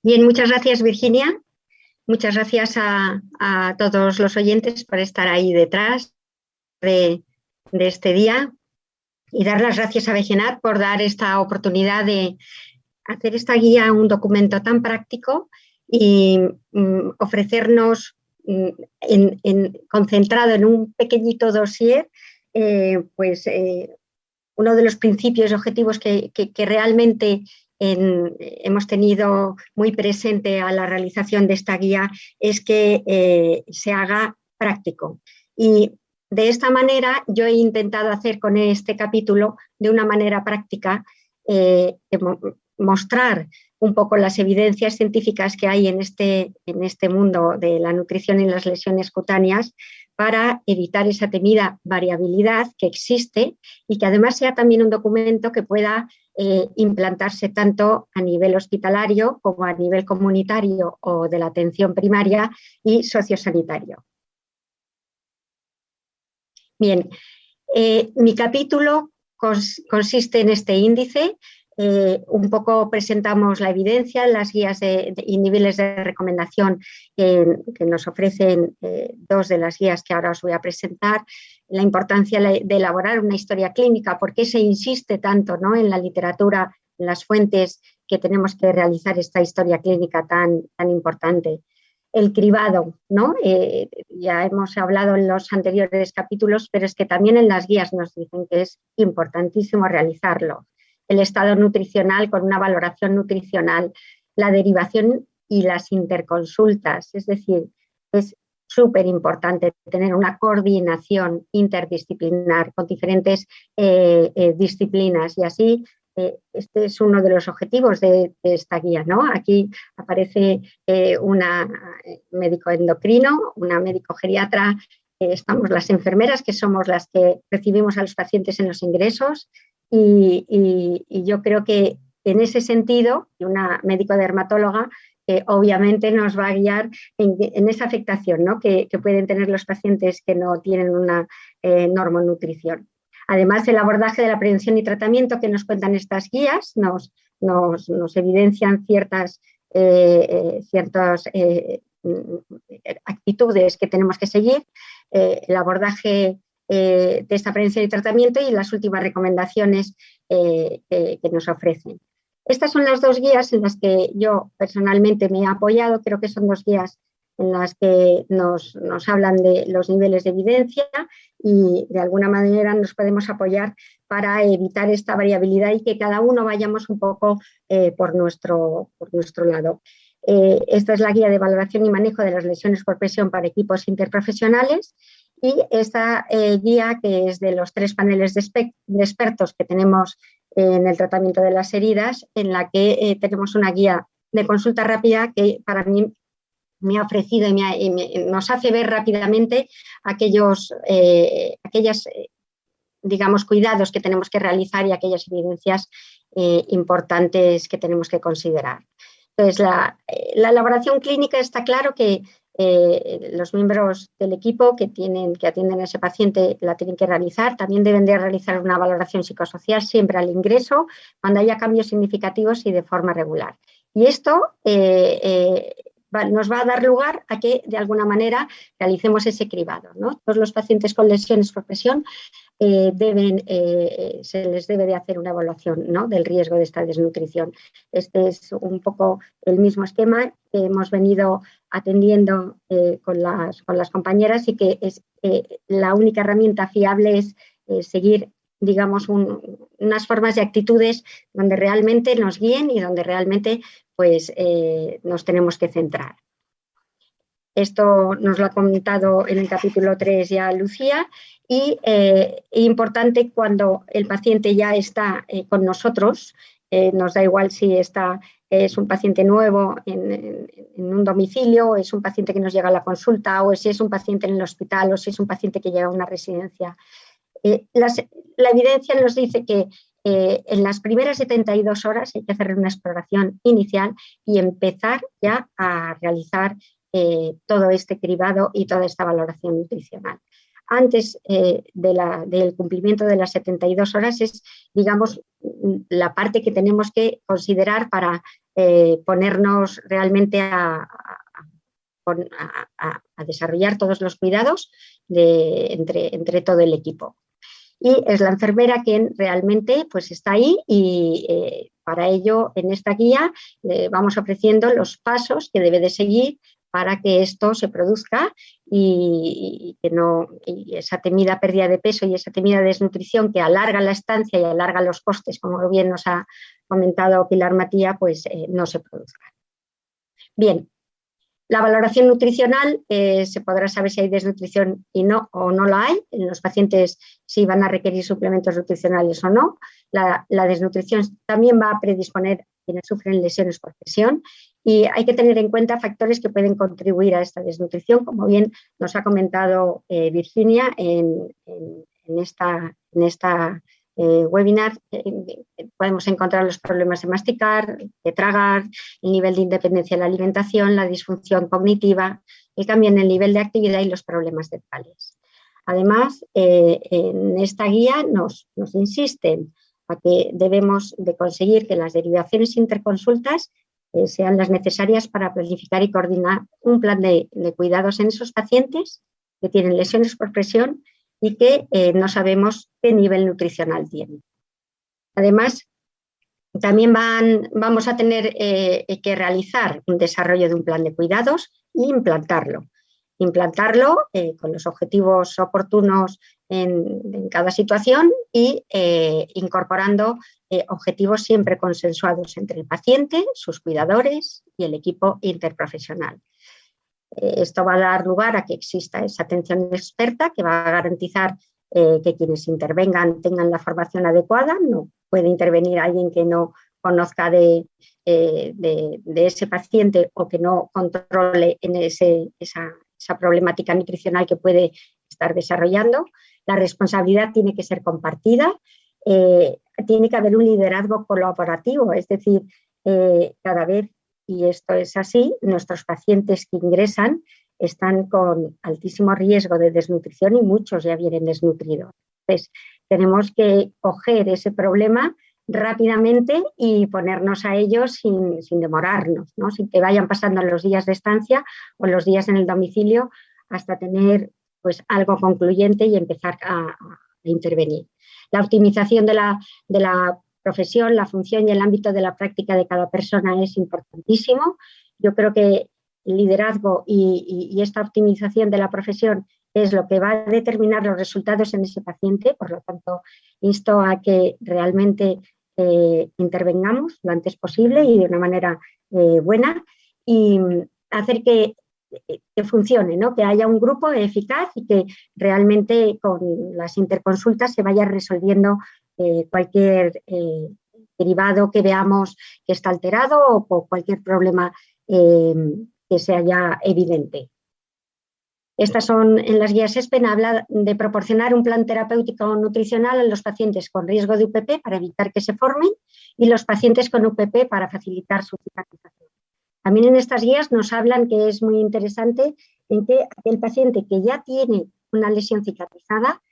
Bien, muchas gracias, Virginia. Muchas gracias a todos los oyentes por estar ahí detrás de este día y dar las gracias a Begenat por dar esta oportunidad de hacer esta guía, un documento tan práctico y ofrecernos concentrado en un pequeñito dossier, uno de los principios y objetivos que realmente hemos tenido muy presente a la realización de esta guía es que se haga práctico. Y de esta manera yo he intentado hacer con este capítulo, de una manera práctica, mostrar un poco las evidencias científicas que hay en este mundo de la nutrición y las lesiones cutáneas para evitar esa temida variabilidad que existe y que además sea también un documento que pueda implantarse tanto a nivel hospitalario como a nivel comunitario o de la atención primaria y sociosanitario. Bien, mi capítulo consiste en este índice Un poco presentamos la evidencia, las guías y niveles de recomendación que nos ofrecen dos de las guías que ahora os voy a presentar, la importancia de elaborar una historia clínica, por qué se insiste tanto, ¿no?, en la literatura, en las fuentes, que tenemos que realizar esta historia clínica tan importante. El cribado, ¿no? Ya hemos hablado en los anteriores capítulos, pero es que también en las guías nos dicen que es importantísimo realizarlo. El estado nutricional con una valoración nutricional, la derivación y las interconsultas, es decir, es súper importante tener una coordinación interdisciplinar con diferentes disciplinas, y así este es uno de los objetivos de esta guía, ¿no? Aquí aparece una médico endocrino, una médico geriatra, estamos las enfermeras, que somos las que recibimos a los pacientes en los ingresos, y yo creo que en ese sentido, una médico dermatóloga obviamente nos va a guiar en esa afectación, ¿no?, que pueden tener los pacientes que no tienen una normonutrición. Además, el abordaje de la prevención y tratamiento que nos cuentan estas guías nos evidencian ciertas actitudes que tenemos que seguir, el abordaje de esta prevención y tratamiento y las últimas recomendaciones que nos ofrecen. Estas son las dos guías en las que yo personalmente me he apoyado. Creo que son dos guías en las que nos hablan de los niveles de evidencia y de alguna manera nos podemos apoyar para evitar esta variabilidad y que cada uno vayamos un poco por nuestro lado. Esta es la guía de valoración y manejo de las lesiones por presión para equipos interprofesionales, y esta guía, que es de los 3 paneles de expertos que tenemos en el tratamiento de las heridas, en la que tenemos una guía de consulta rápida que para mí me ha ofrecido y nos hace ver rápidamente aquellos digamos, cuidados que tenemos que realizar y aquellas evidencias importantes que tenemos que considerar. Entonces, la elaboración clínica, está claro que los miembros del equipo que atienden a ese paciente la tienen que realizar. También deben de realizar una valoración psicosocial siempre al ingreso, cuando haya cambios significativos y de forma regular. Y esto nos va a dar lugar a que, de alguna manera, realicemos ese cribado, ¿no? Todos los pacientes con lesiones por presión se les debe de hacer una evaluación, ¿no?, del riesgo de esta desnutrición. Este es un poco el mismo esquema que hemos venido atendiendo con las compañeras, y que es la única herramienta fiable es seguir, digamos, unas formas de actitudes donde realmente nos guíen y donde realmente pues, nos tenemos que centrar. Esto nos lo ha comentado en el capítulo 3 ya Lucía, y importante cuando el paciente ya está con nosotros, nos da igual si es un paciente nuevo en un domicilio, o es un paciente que nos llega a la consulta, o si es un paciente en el hospital, o si es un paciente que llega a una residencia. La evidencia nos dice que en las primeras 72 horas hay que hacer una exploración inicial y empezar ya a realizar todo este cribado y toda esta valoración nutricional. Antes del cumplimiento de las 72 horas es, digamos, la parte que tenemos que considerar para ponernos realmente a desarrollar todos los cuidados entre todo el equipo. Y es la enfermera quien realmente pues, está ahí, y para ello en esta guía vamos ofreciendo los pasos que debe de seguir para que esto se produzca y esa temida pérdida de peso y esa temida desnutrición que alarga la estancia y alarga los costes, como bien nos ha comentado Pilar Matía, pues no se produzca. Bien. La valoración nutricional se podrá saber si hay desnutrición o no la hay, en los pacientes si van a requerir suplementos nutricionales o no. La desnutrición también va a predisponer a quienes sufren lesiones por presión, y hay que tener en cuenta factores que pueden contribuir a esta desnutrición, como bien nos ha comentado Virginia en esta webinar. Podemos encontrar los problemas de masticar, de tragar, el nivel de independencia de la alimentación, la disfunción cognitiva, y también el nivel de actividad y los problemas dentales. Además, en esta guía nos insisten a que debemos de conseguir que las derivaciones interconsultas sean las necesarias para planificar y coordinar un plan de cuidados en esos pacientes que tienen lesiones por presión y que no sabemos qué nivel nutricional tienen. Además, también vamos a tener que realizar un desarrollo de un plan de cuidados e implantarlo con los objetivos oportunos en cada situación y incorporando objetivos siempre consensuados entre el paciente, sus cuidadores y el equipo interprofesional. Esto va a dar lugar a que exista esa atención experta que va a garantizar que quienes intervengan tengan la formación adecuada. No puede intervenir alguien que no conozca de ese paciente o que no controle en esa problemática nutricional que puede estar desarrollando. La responsabilidad tiene que ser compartida, tiene que haber un liderazgo colaborativo, es decir, cada vez, y esto es así, nuestros pacientes que ingresan están con altísimo riesgo de desnutrición y muchos ya vienen desnutridos. Entonces, tenemos que coger ese problema rápidamente y ponernos a ello sin demorarnos, ¿no? Sin que vayan pasando los días de estancia o los días en el domicilio hasta tener pues, algo concluyente y empezar a intervenir. La optimización de la profesión, la función y el ámbito de la práctica de cada persona es importantísimo. Yo creo que el liderazgo y esta optimización de la profesión es lo que va a determinar los resultados en ese paciente. Por lo tanto, insto a que realmente intervengamos lo antes posible y de una manera buena y hacer que funcione, ¿no? Que haya un grupo eficaz y que realmente con las interconsultas se vaya resolviendo cualquier derivado que veamos que está alterado o cualquier problema que sea ya evidente. Estas son, en las guías ESPEN habla de proporcionar un plan terapéutico nutricional a los pacientes con riesgo de UPP para evitar que se formen y los pacientes con UPP para facilitar su cicatrización. También en estas guías nos hablan que es muy interesante en que el paciente que ya tiene una lesión cicatrizada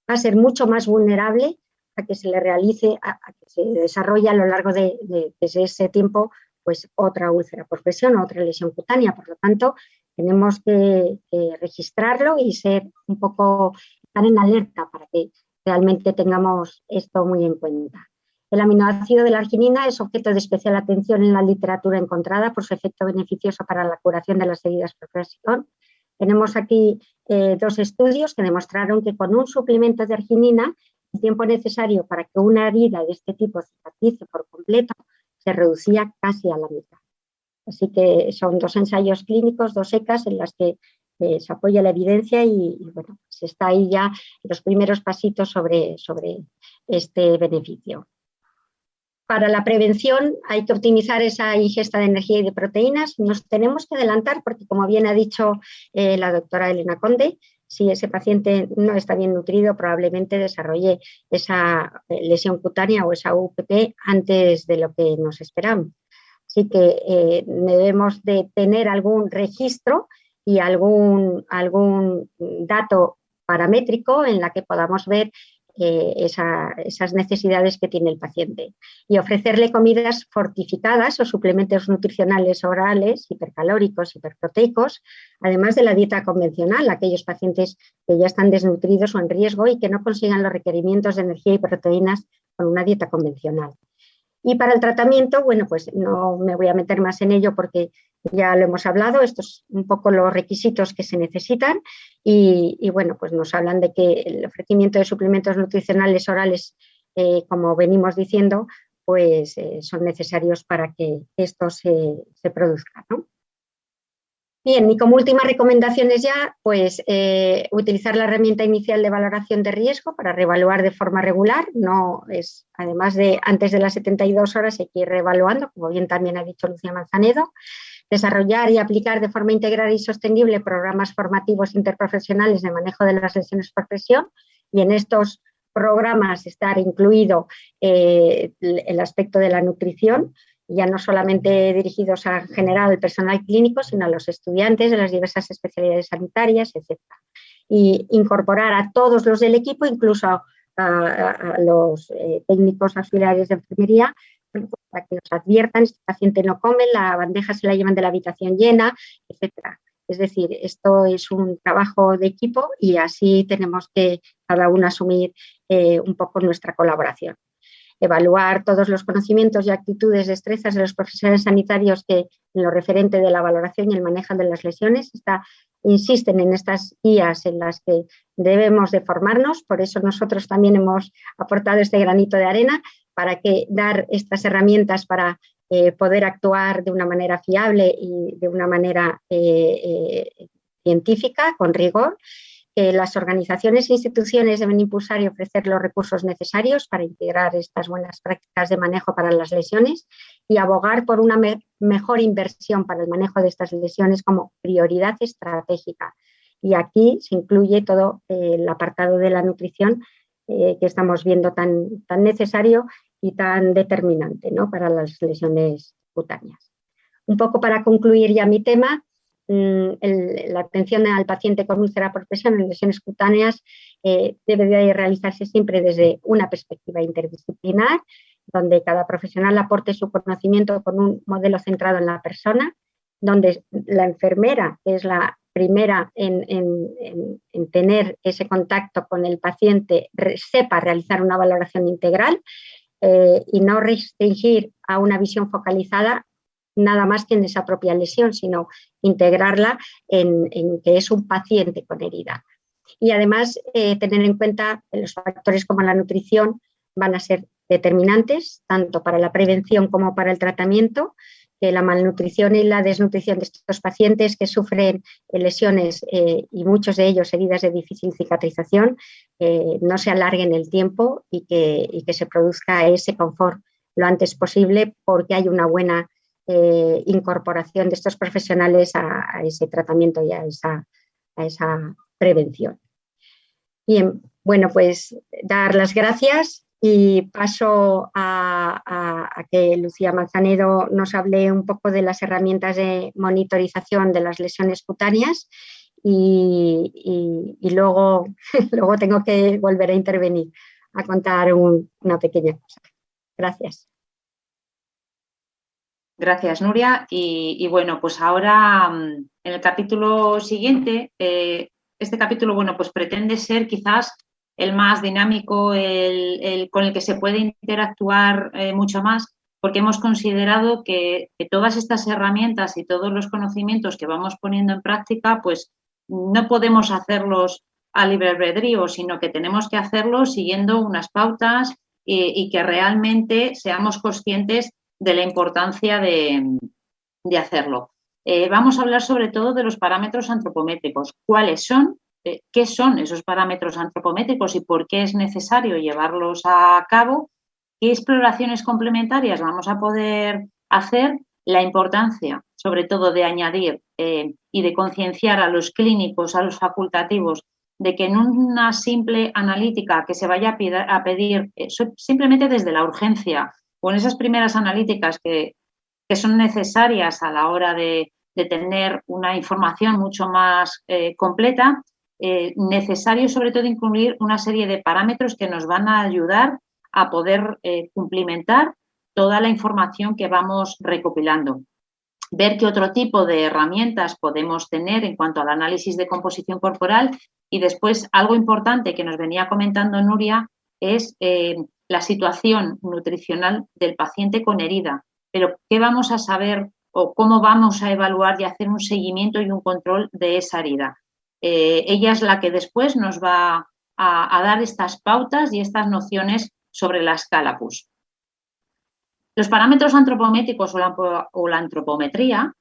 va a ser mucho más vulnerable a que se le realice, a que se desarrolle a lo largo de ese tiempo pues otra úlcera por presión o otra lesión cutánea. Por lo tanto, tenemos que registrarlo y estar en alerta para que realmente tengamos esto muy en cuenta. El aminoácido de la arginina es objeto de especial atención en la literatura encontrada por su efecto beneficioso para la curación de las heridas por presión. Tenemos aquí 2 estudios que demostraron que con un suplemento de arginina, el tiempo necesario para que una herida de este tipo cicatrice por completo se reducía casi a la mitad. Así que son 2 ensayos clínicos, 2 ECAs en las que se apoya la evidencia y bueno, pues está ahí ya los primeros pasitos sobre este beneficio. Para la prevención hay que optimizar esa ingesta de energía y de proteínas. Nos tenemos que adelantar porque, como bien ha dicho la doctora Elena Conde, si ese paciente no está bien nutrido, probablemente desarrolle esa lesión cutánea o esa UPP antes de lo que nos esperamos. Así que debemos de tener algún registro y algún dato paramétrico en la que podamos ver esas necesidades que tiene el paciente y ofrecerle comidas fortificadas o suplementos nutricionales orales, hipercalóricos, hiperproteicos, además de la dieta convencional, aquellos pacientes que ya están desnutridos o en riesgo y que no consigan los requerimientos de energía y proteínas con una dieta convencional. Y para el tratamiento, bueno, pues no me voy a meter más en ello porque ya lo hemos hablado, estos son un poco los requisitos que se necesitan y bueno, pues nos hablan de que el ofrecimiento de suplementos nutricionales orales, como venimos diciendo, pues son necesarios para que esto se produzca, ¿no? Bien, y como últimas recomendaciones ya, pues utilizar la herramienta inicial de valoración de riesgo para reevaluar de forma regular, no es, además de antes de las 72 horas hay que ir reevaluando, como bien también ha dicho Lucía Manzanedo, desarrollar y aplicar de forma integral y sostenible programas formativos interprofesionales de manejo de las lesiones por presión y en estos programas estar incluido el aspecto de la nutrición, ya no solamente dirigidos a general al personal clínico, sino a los estudiantes de las diversas especialidades sanitarias, etc. Y incorporar a todos los del equipo, incluso a los técnicos auxiliares de enfermería, bueno, pues para que nos adviertan, este paciente no come, la bandeja se la llevan de la habitación llena, etcétera. Es decir, esto es un trabajo de equipo y así tenemos que cada uno asumir un poco nuestra colaboración. Evaluar todos los conocimientos y actitudes, destrezas de los profesionales sanitarios que en lo referente de la valoración y el manejo de las lesiones insisten en estas guías en las que debemos de formarnos, por eso nosotros también hemos aportado este granito de arena para dar estas herramientas para poder actuar de una manera fiable y de una manera científica, con rigor. Las organizaciones e instituciones deben impulsar y ofrecer los recursos necesarios para integrar estas buenas prácticas de manejo para las lesiones y abogar por una mejor inversión para el manejo de estas lesiones como prioridad estratégica. Y aquí se incluye todo el apartado de la nutrición que estamos viendo tan necesario y tan determinante, ¿no?, para las lesiones cutáneas. Un poco para concluir ya mi tema, la atención al paciente con úlcera por presión en lesiones cutáneas debe de realizarse siempre desde una perspectiva interdisciplinar, donde cada profesional aporte su conocimiento con un modelo centrado en la persona, donde la enfermera es la primera en tener ese contacto con el paciente, sepa realizar una valoración integral y no restringir a una visión focalizada nada más que en esa propia lesión, sino integrarla en que es un paciente con herida. Y además tener en cuenta que los factores como la nutrición van a ser determinantes, tanto para la prevención como para el tratamiento, que la malnutrición y la desnutrición de estos pacientes que sufren lesiones y muchos de ellos heridas de difícil cicatrización no se alarguen el tiempo y que se produzca ese confort lo antes posible, porque hay una buena incorporación de estos profesionales a ese tratamiento y a esa prevención. Bien, bueno, pues dar las gracias y paso a que Lucía Manzanedo nos hable un poco de las herramientas de monitorización de las lesiones cutáneas y luego tengo que volver a intervenir a contar una pequeña cosa. Gracias. Gracias, Nuria. Y bueno, pues ahora en el capítulo siguiente, este capítulo, bueno, pues pretende ser quizás el más dinámico, el con el que se puede interactuar mucho más, porque hemos considerado que todas estas herramientas y todos los conocimientos que vamos poniendo en práctica, pues no podemos hacerlos a libre albedrío, sino que tenemos que hacerlos siguiendo unas pautas y que realmente seamos conscientes de la importancia de hacerlo. Vamos a hablar sobre todo de los parámetros antropométricos. ¿Cuáles son? ¿Qué son esos parámetros antropométricos y por qué es necesario llevarlos a cabo? ¿Qué exploraciones complementarias vamos a poder hacer? La importancia, sobre todo, de añadir y de concienciar a los clínicos, a los facultativos, de que en una simple analítica que se vaya a pedir simplemente desde la urgencia o en esas primeras analíticas que son necesarias a la hora de tener una información mucho más completa, necesario sobre todo incluir una serie de parámetros que nos van a ayudar a poder cumplimentar toda la información que vamos recopilando. Ver qué otro tipo de herramientas podemos tener en cuanto al análisis de composición corporal y después algo importante que nos venía comentando Nuria es la situación nutricional del paciente con herida. Pero ¿qué vamos a saber o cómo vamos a evaluar y hacer un seguimiento y un control de esa herida? Ella es la que después nos va a dar estas pautas y estas nociones sobre la escala PUS. Los parámetros antropométricos o la antropometría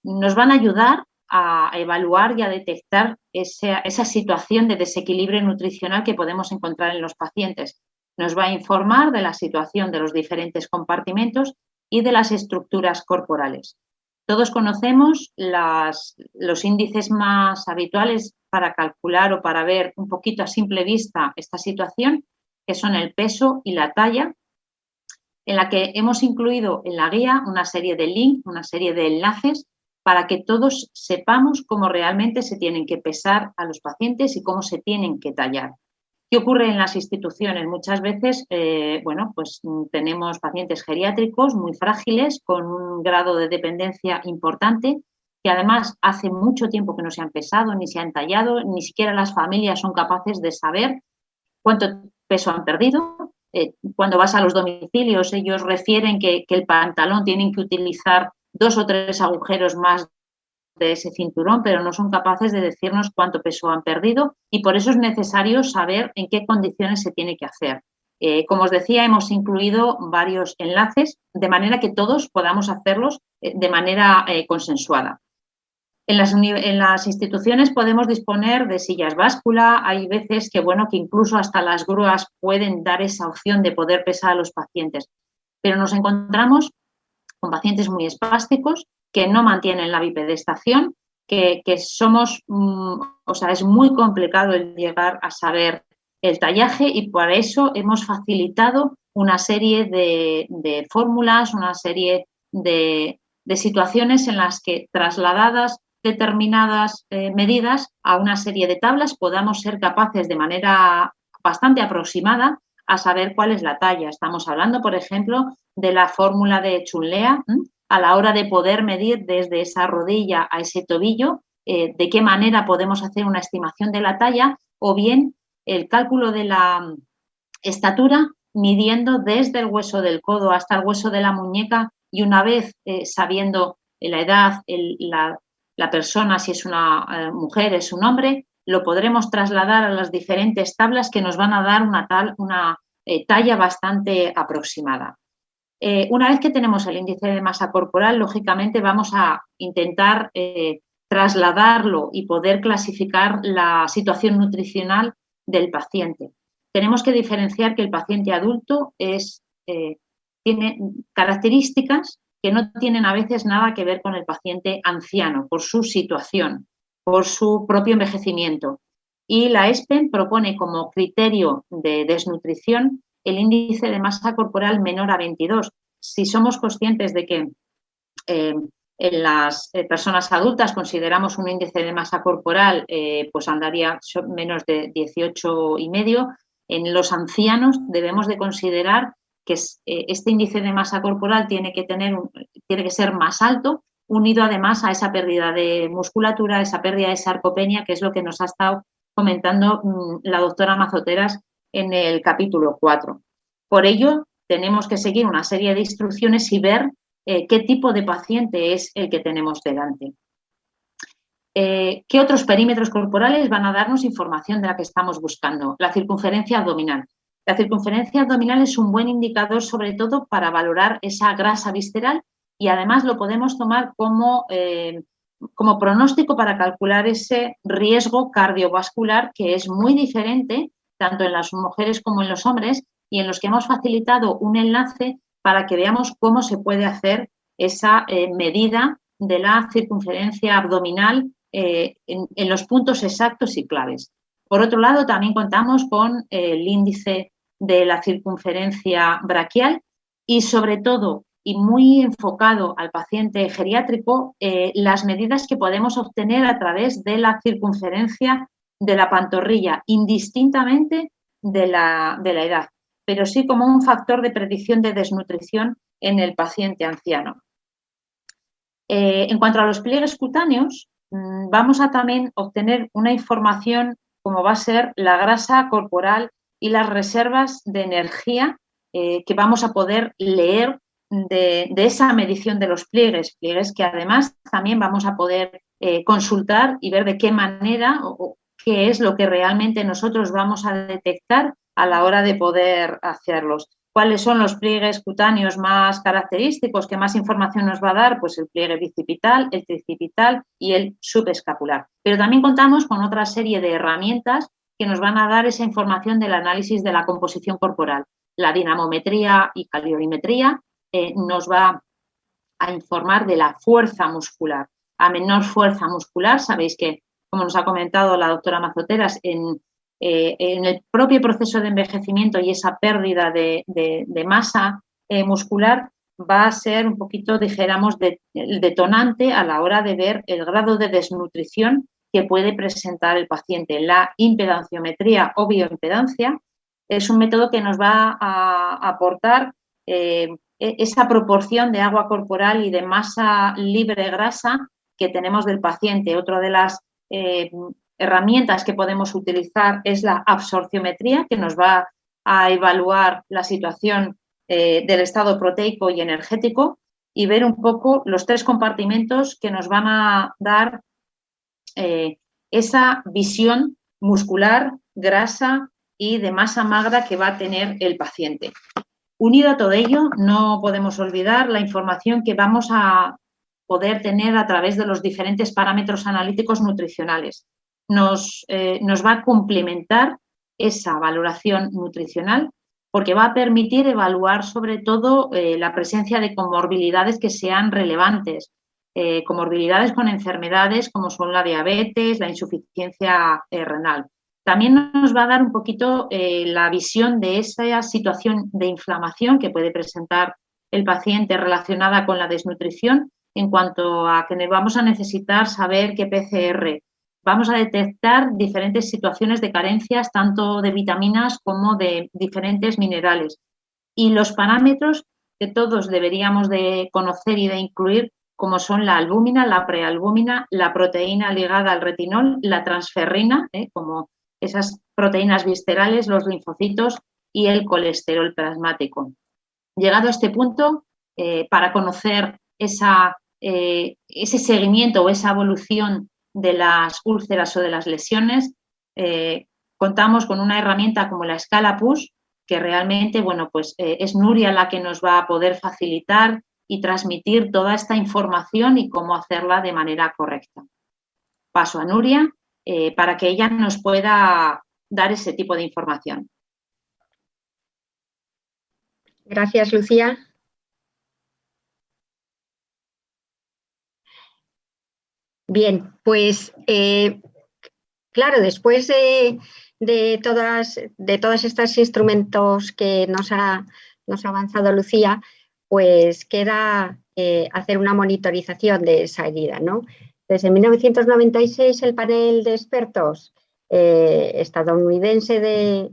nos van a ayudar a evaluar y a detectar esa situación de desequilibrio nutricional que podemos encontrar en los pacientes. Nos va a informar de la situación de los diferentes compartimentos y de las estructuras corporales. Todos conocemos los índices más habituales para calcular o para ver un poquito a simple vista esta situación, que son el peso y la talla, en la que hemos incluido en la guía una serie de links, una serie de enlaces para que todos sepamos cómo realmente se tienen que pesar a los pacientes y cómo se tienen que tallar. ¿Qué ocurre en las instituciones? Muchas veces, bueno, pues tenemos pacientes geriátricos muy frágiles con un grado de dependencia importante, que además hace mucho tiempo que no se han pesado ni se han tallado, ni siquiera las familias son capaces de saber cuánto peso han perdido. Cuando vas a los domicilios, ellos refieren que el pantalón tienen que utilizar 2 o 3 agujeros más de ese cinturón, pero no son capaces de decirnos cuánto peso han perdido, y por eso es necesario saber en qué condiciones se tiene que hacer. Como os decía, hemos incluido varios enlaces de manera que todos podamos hacerlos de manera consensuada. En las instituciones podemos disponer de sillas báscula. Hay veces que, bueno, que incluso hasta las grúas pueden dar esa opción de poder pesar a los pacientes, pero nos encontramos con pacientes muy espásticos que no mantienen la bipedestación, que somos, o sea, es muy complicado el llegar a saber el tallaje, y por eso hemos facilitado una serie de fórmulas, una serie de situaciones en las que, trasladadas determinadas medidas a una serie de tablas, podamos ser capaces de manera bastante aproximada a saber cuál es la talla. Estamos hablando, por ejemplo, de la fórmula de Chunlea, a la hora de poder medir desde esa rodilla a ese tobillo, de qué manera podemos hacer una estimación de la talla, o bien el cálculo de la estatura midiendo desde el hueso del codo hasta el hueso de la muñeca, y una vez sabiendo la edad, la persona, si es una mujer, es un hombre, lo podremos trasladar a las diferentes tablas que nos van a dar una talla bastante aproximada. Una vez que tenemos el índice de masa corporal, lógicamente vamos a intentar trasladarlo y poder clasificar la situación nutricional del paciente. Tenemos que diferenciar que el paciente adulto tiene características que no tienen a veces nada que ver con el paciente anciano, por su situación, por su propio envejecimiento. Y la ESPEN propone como criterio de desnutrición el índice de masa corporal menor a 22. Si somos conscientes de que en las personas adultas consideramos un índice de masa corporal, pues andaría menos de 18,5, en los ancianos debemos de considerar que este índice de masa corporal tiene que ser más alto, unido además a esa pérdida de musculatura, esa pérdida de sarcopenia, que es lo que nos ha estado comentando la doctora Mazoteras en el capítulo 4. Por ello, tenemos que seguir una serie de instrucciones y ver qué tipo de paciente es el que tenemos delante. ¿Qué otros perímetros corporales van a darnos información de la que estamos buscando? La circunferencia abdominal. La circunferencia abdominal es un buen indicador, sobre todo para valorar esa grasa visceral, y además lo podemos tomar como pronóstico para calcular ese riesgo cardiovascular, que es muy diferente tanto en las mujeres como en los hombres, y en los que hemos facilitado un enlace para que veamos cómo se puede hacer esa medida de la circunferencia abdominal en los puntos exactos y claves. Por otro lado, también contamos con el índice de la circunferencia braquial, y sobre todo, y muy enfocado al paciente geriátrico, las medidas que podemos obtener a través de la circunferencia de la pantorrilla, indistintamente de la edad, pero sí como un factor de predicción de desnutrición en el paciente anciano. En cuanto a los pliegues cutáneos, vamos a también obtener una información como va a ser la grasa corporal y las reservas de energía que vamos a poder leer de esa medición de los pliegues que además también vamos a poder consultar y ver de qué manera o qué es lo que realmente nosotros vamos a detectar a la hora de poder hacerlos. ¿Cuáles son los pliegues cutáneos más característicos? ¿Qué más información nos va a dar? Pues el pliegue bicipital, el tricipital y el subescapular. Pero también contamos con otra serie de herramientas que nos van a dar esa información del análisis de la composición corporal. La dinamometría y calorimetría nos va a informar de la fuerza muscular. A menor fuerza muscular, sabéis que, como nos ha comentado la doctora Mazoteras, en el propio proceso de envejecimiento y esa pérdida de masa muscular va a ser un poquito, dijéramos, el detonante a la hora de ver el grado de desnutrición que puede presentar el paciente. La impedanciometría o bioimpedancia es un método que nos va a aportar esa proporción de agua corporal y de masa libre grasa que tenemos del paciente. Otra de las herramientas que podemos utilizar es la absorciometría, que nos va a evaluar la situación del estado proteico y energético y ver un poco los 3 compartimentos que nos van a dar esa visión muscular, grasa y de masa magra que va a tener el paciente. Unido a todo ello, no podemos olvidar la información que vamos a poder tener a través de los diferentes parámetros analíticos nutricionales. Nos va a complementar esa valoración nutricional porque va a permitir evaluar sobre todo la presencia de comorbilidades que sean relevantes, comorbilidades con enfermedades como son la diabetes, la insuficiencia renal. También nos va a dar un poquito la visión de esa situación de inflamación que puede presentar el paciente relacionada con la desnutrición en cuanto a que vamos a necesitar saber qué PCR. Vamos a detectar diferentes situaciones de carencias tanto de vitaminas como de diferentes minerales. Y los parámetros que todos deberíamos de conocer y de incluir como son la albúmina, la prealbúmina, la proteína ligada al retinol, la transferrina, como esas proteínas viscerales, los linfocitos y el colesterol plasmático. Llegado a este punto, para conocer ese seguimiento o esa evolución de las úlceras o de las lesiones, contamos con una herramienta como la escala PUS, que realmente, bueno, pues es Nuria la que nos va a poder facilitar y transmitir toda esta información y cómo hacerla de manera correcta. Paso a Nuria para que ella nos pueda dar ese tipo de información. Gracias, Lucía. Bien, pues claro, después de todos estos instrumentos que nos ha avanzado Lucía, pues queda hacer una monitorización de esa herida, ¿no? Desde 1996 el panel de expertos estadounidense de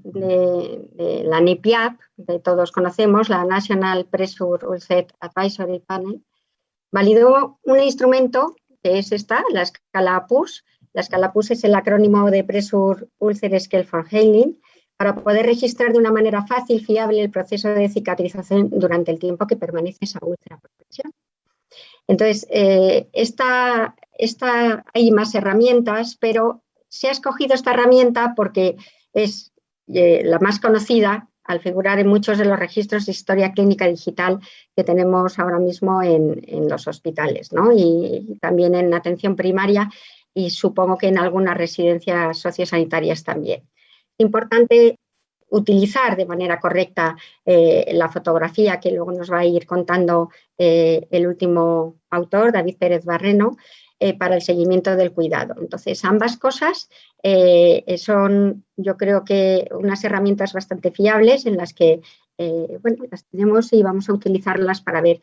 la NIPIAP, que todos conocemos, la National Pressure Ulcer Advisory Panel, validó un instrumento que es la escala PUS. La escala PUS es el acrónimo de Pressure Ulcer Scale for Healing, para poder registrar de una manera fácil y fiable el proceso de cicatrización durante el tiempo que permanece esa úlcera por presión. Entonces, hay más herramientas, pero se ha escogido esta herramienta porque es la más conocida al figurar en muchos de los registros de historia clínica digital que tenemos ahora mismo en los hospitales, ¿no? Y también en atención primaria y supongo que en algunas residencias sociosanitarias también. Importante utilizar de manera correcta la fotografía que luego nos va a ir contando el último autor, David Pérez Barreno, para el seguimiento del cuidado. Entonces, ambas cosas son, yo creo que unas herramientas bastante fiables en las que, bueno, las tenemos y vamos a utilizarlas para ver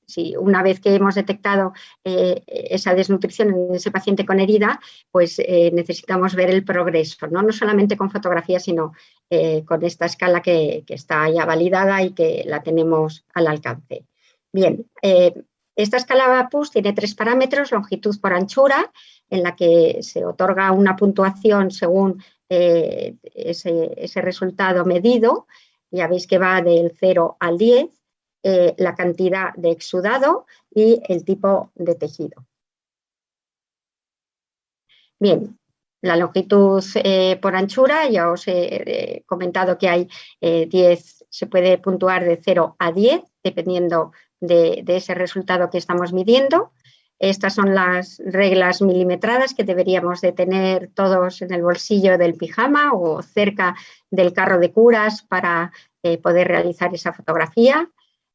si una vez que hemos detectado esa desnutrición en ese paciente con herida, pues necesitamos ver el progreso, ¿no? No solamente con fotografía, sino con esta escala que está ya validada y que la tenemos al alcance. Bien, esta escala PUS tiene 3 parámetros: longitud por anchura, en la que se otorga una puntuación según ese resultado medido. Ya veis que va del 0 al 10. La cantidad de exudado y el tipo de tejido. Bien, la longitud por anchura, ya os he comentado que hay 10, se puede puntuar de 0 a 10, dependiendo de ese resultado que estamos midiendo. Estas son las reglas milimetradas que deberíamos de tener todos en el bolsillo del pijama o cerca del carro de curas para poder realizar esa fotografía.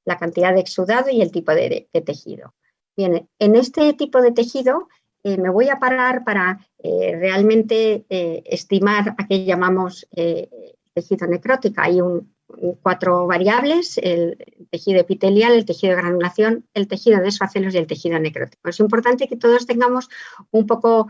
La cantidad de exudado y el tipo de tejido. Bien, en este tipo de tejido me voy a parar para realmente estimar a qué llamamos tejido necrótico. Hay 4 variables: el tejido epitelial, el tejido de granulación, el tejido de esfacelos y el tejido necrótico. Es importante que todos tengamos un poco,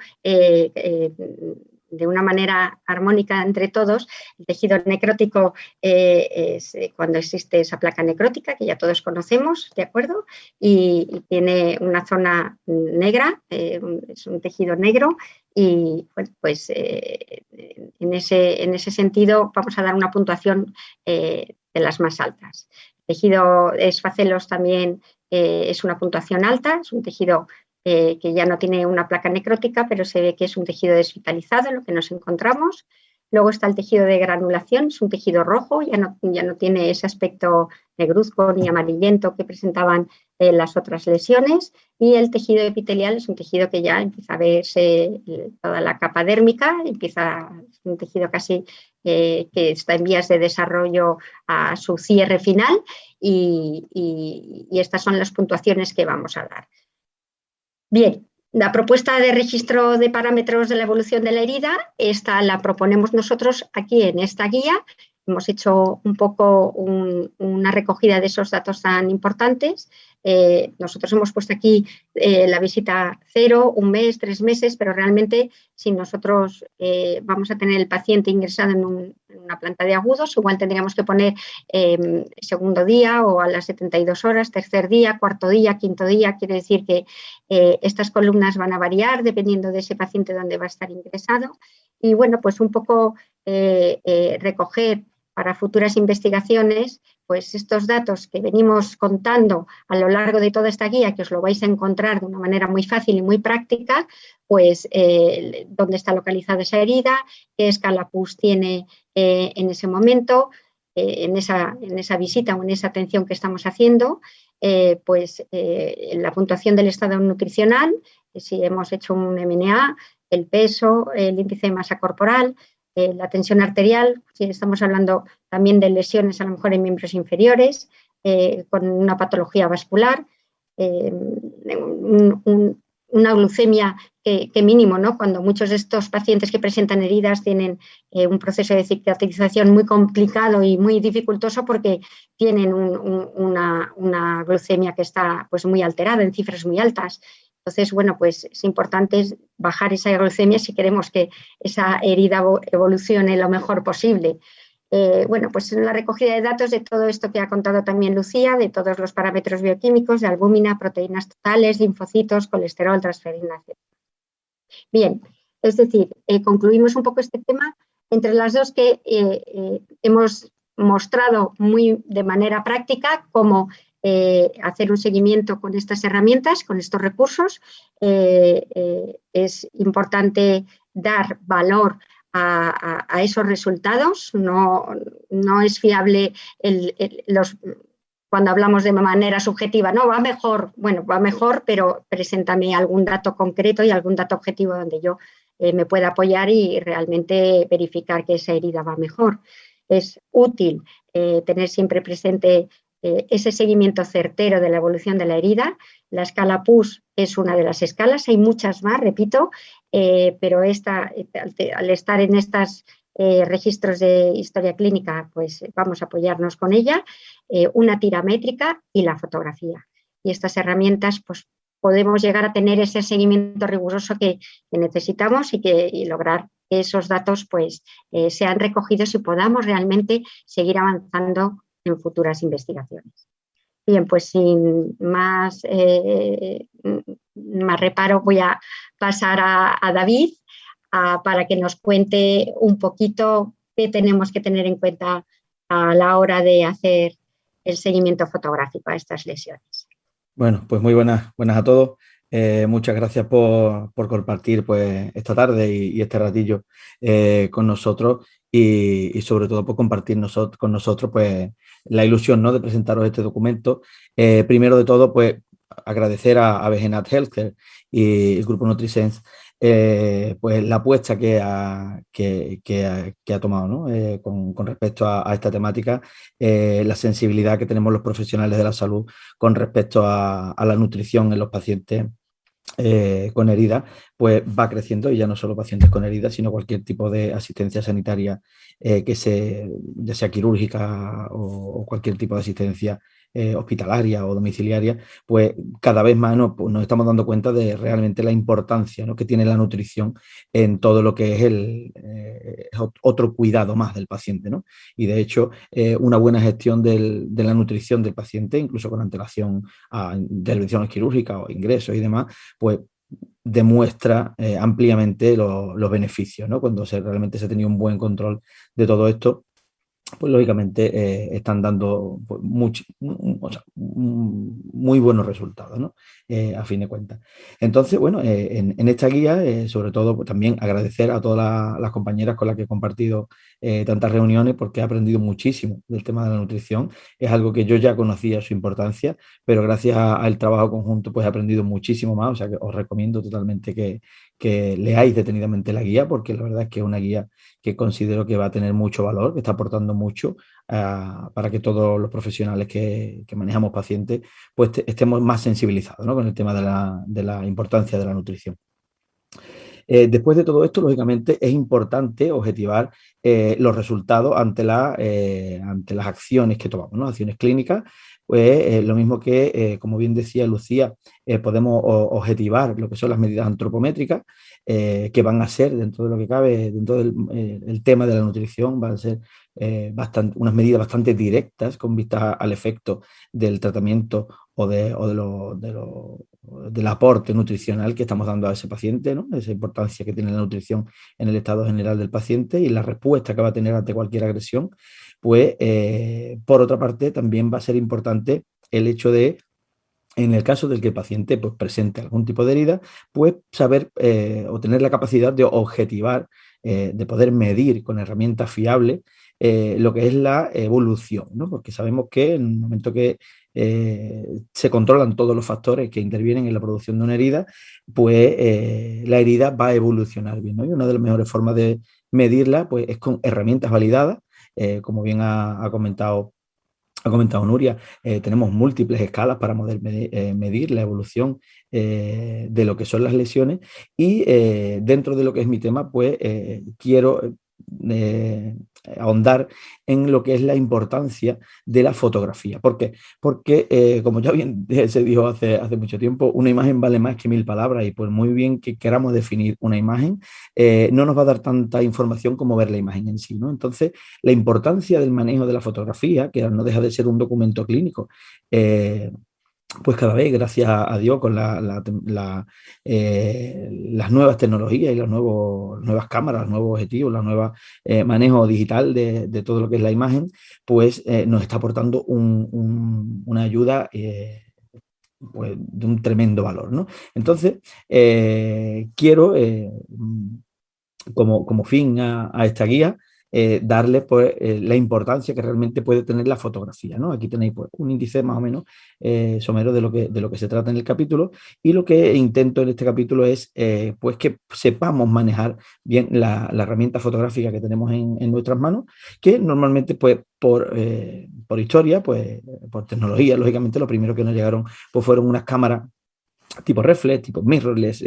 de una manera armónica entre todos. El tejido necrótico es cuando existe esa placa necrótica, que ya todos conocemos, ¿de acuerdo? Y tiene una zona negra, es un tejido negro, y bueno, pues en ese sentido vamos a dar una puntuación de las más altas. El tejido de esfacelos también es una puntuación alta, es un tejido que ya no tiene una placa necrótica, pero se ve que es un tejido desvitalizado en lo que nos encontramos. Luego está el tejido de granulación, es un tejido rojo, ya no tiene ese aspecto negruzco ni amarillento que presentaban las otras lesiones. Y el tejido epitelial es un tejido que ya empieza a verse toda la capa dérmica, es un tejido casi que está en vías de desarrollo a su cierre final, y estas son las puntuaciones que vamos a dar. Bien, la propuesta de registro de parámetros de la evolución de la herida, esta la proponemos nosotros aquí en esta guía. Hemos hecho un poco una recogida de esos datos tan importantes. Nosotros hemos puesto aquí la visita 0, 1 mes, 3 meses, pero realmente si nosotros vamos a tener el paciente ingresado en una planta de agudos, igual tendríamos que poner segundo día o a las 72 horas, tercer día, cuarto día, quinto día. Quiere decir que estas columnas van a variar dependiendo de ese paciente donde va a estar ingresado. Y bueno, pues un poco recoger para futuras investigaciones pues estos datos que venimos contando a lo largo de toda esta guía, que os lo vais a encontrar de una manera muy fácil y muy práctica, pues dónde está localizada esa herida, qué escala PUS tiene en ese momento, en esa visita o en esa atención que estamos haciendo, la puntuación del estado nutricional, si hemos hecho un MNA, el peso, el índice de masa corporal, la tensión arterial, si estamos hablando también de lesiones a lo mejor en miembros inferiores, con una patología vascular, una glucemia que mínimo, ¿no? Cuando muchos de estos pacientes que presentan heridas tienen un proceso de cicatrización muy complicado y muy dificultoso porque tienen una glucemia que está pues, muy alterada, en cifras muy altas. Entonces, bueno, pues es importante bajar esa glucemia si queremos que esa herida evolucione lo mejor posible. Bueno, pues en la recogida de datos de todo esto que ha contado también Lucía, de todos los parámetros bioquímicos, de albúmina, proteínas totales, linfocitos, colesterol, transferina, etc. Bien, es decir, concluimos un poco este tema entre las dos que hemos mostrado de manera práctica cómo hacer un seguimiento con estas herramientas, con estos recursos. Es importante dar valor a esos resultados. No es fiable cuando hablamos de manera subjetiva, no, va mejor, bueno, va mejor, pero preséntame algún dato concreto y algún dato objetivo donde yo me pueda apoyar y realmente verificar que esa herida va mejor. Es útil tener siempre presente ese seguimiento certero de la evolución de la herida. La escala PUS es una de las escalas, hay muchas más, repito, pero al estar en estos registros de historia clínica, pues vamos a apoyarnos con ella, una tira métrica y la fotografía. Y estas herramientas, pues podemos llegar a tener ese seguimiento riguroso que necesitamos y lograr que esos datos pues, sean recogidos y podamos realmente seguir avanzando en futuras investigaciones. Bien, pues sin más reparo voy a pasar a David para que nos cuente un poquito qué tenemos que tener en cuenta a la hora de hacer el seguimiento fotográfico a estas lesiones. Bueno, pues muy buenas a todos. Muchas gracias por compartir pues, esta tarde y este ratillo con nosotros y sobre todo por compartir con nosotros pues, la ilusión, ¿no?, de presentaros este documento. Primero de todo, pues agradecer a Begenat Healthcare y el grupo NutriSense pues la apuesta que ha tomado, ¿no?, con respecto a esta temática, la sensibilidad que tenemos los profesionales de la salud con respecto a la nutrición en los pacientes con heridas, pues va creciendo, y ya no solo pacientes con heridas, sino cualquier tipo de asistencia sanitaria ya sea quirúrgica o cualquier tipo de asistencia hospitalaria o domiciliaria, pues cada vez más nos estamos dando cuenta de realmente la importancia, ¿no?, que tiene la nutrición en todo lo que es otro cuidado más del paciente, ¿no? Y de hecho, una buena gestión de la nutrición del paciente, incluso con antelación a intervenciones quirúrgicas o ingresos y demás, pues demuestra ampliamente los beneficios, ¿no? Cuando realmente se ha tenido un buen control de todo esto, pues lógicamente están dando pues, muy buenos resultados, ¿no? A fin de cuentas. Entonces, bueno, en esta guía, sobre todo, pues, también agradecer a todas las compañeras con las que he compartido tantas reuniones, porque he aprendido muchísimo del tema de la nutrición. Es algo que yo ya conocía su importancia, pero gracias al trabajo conjunto, pues he aprendido muchísimo más. O sea que os recomiendo totalmente que leáis detenidamente la guía, porque la verdad es que es una guía que considero que va a tener mucho valor, que está aportando mucho para que todos los profesionales que manejamos pacientes pues estemos más sensibilizados, ¿no?, con el tema de la importancia de la nutrición. Después de todo esto, lógicamente, es importante objetivar los resultados ante las acciones que tomamos, ¿no? Acciones clínicas, pues lo mismo que, como bien decía Lucía, podemos objetivar lo que son las medidas antropométricas, que van a ser, dentro de lo que cabe, dentro del el tema de la nutrición, van a ser unas medidas bastante directas con vista al efecto del tratamiento o del aporte nutricional que estamos dando a ese paciente, ¿no? Esa importancia que tiene la nutrición en el estado general del paciente y la respuesta que va a tener ante cualquier agresión. Pues, por otra parte, también va a ser importante el hecho de, en el caso del que el paciente pues, presente algún tipo de herida, pues saber o tener la capacidad de objetivar, de poder medir con herramientas fiables lo que es la evolución, ¿no? Porque sabemos que en el momento que se controlan todos los factores que intervienen en la producción de una herida, pues la herida va a evolucionar bien, ¿no? Y una de las mejores formas de medirla pues, es con herramientas validadas, como bien ha comentado Nuria, tenemos múltiples escalas para poder medir la evolución de lo que son las lesiones y dentro de lo que es mi tema, pues quiero ahondar en lo que es la importancia de la fotografía. ¿Por qué? Porque, como ya bien se dijo hace mucho tiempo, una imagen vale más que 1000 palabras y por muy bien que queramos definir una imagen, no nos va a dar tanta información como ver la imagen en sí, ¿no? Entonces, la importancia del manejo de la fotografía, que no deja de ser un documento clínico, pues cada vez, gracias a Dios, con las nuevas tecnologías y las nuevas cámaras, los nuevos objetivos, el nuevo manejo digital de todo lo que es la imagen, pues nos está aportando una ayuda pues, de un tremendo valor, ¿no? Entonces, quiero, como fin a esta guía, darle pues, la importancia que realmente puede tener la fotografía, ¿no? Aquí tenéis pues, un índice más o menos somero de lo que se trata en el capítulo, y lo que intento en este capítulo es pues que sepamos manejar bien la herramienta fotográfica que tenemos en nuestras manos, que normalmente pues por historia, pues por tecnología, lógicamente lo primero que nos llegaron pues fueron unas cámaras tipo reflex, tipo mirrorless,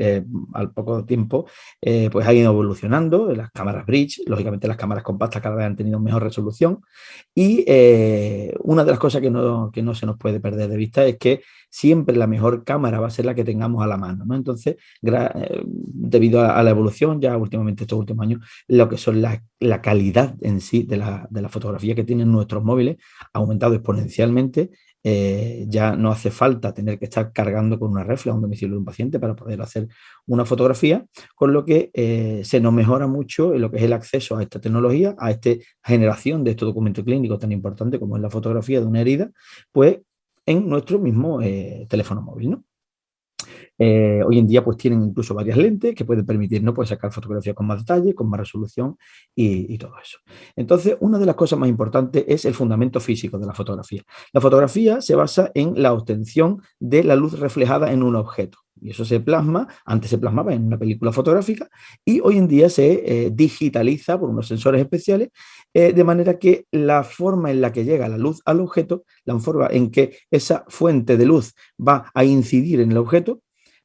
al poco tiempo, pues ha ido evolucionando. Las cámaras bridge, lógicamente las cámaras compactas cada vez han tenido mejor resolución, y una de las cosas que no se nos puede perder de vista es que siempre la mejor cámara va a ser la que tengamos a la mano, ¿no? Entonces, debido a la evolución, ya últimamente estos últimos años, lo que son la calidad en sí de la fotografía que tienen nuestros móviles ha aumentado exponencialmente. Ya no hace falta tener que estar cargando con una reflex a un domicilio de un paciente para poder hacer una fotografía, con lo que se nos mejora mucho en lo que es el acceso a esta tecnología, a esta generación de estos documentos clínicos tan importante como es la fotografía de una herida, pues en nuestro mismo teléfono móvil, ¿no? Hoy en día pues tienen incluso varias lentes que pueden permitirnos pues, sacar fotografías con más detalle, con más resolución y todo eso. Entonces, una de las cosas más importantes es el fundamento físico de la fotografía. La fotografía se basa en la obtención de la luz reflejada en un objeto. Y eso antes se plasmaba en una película fotográfica, y hoy en día se digitaliza por unos sensores especiales, de manera que la forma en la que llega la luz al objeto, la forma en que esa fuente de luz va a incidir en el objeto,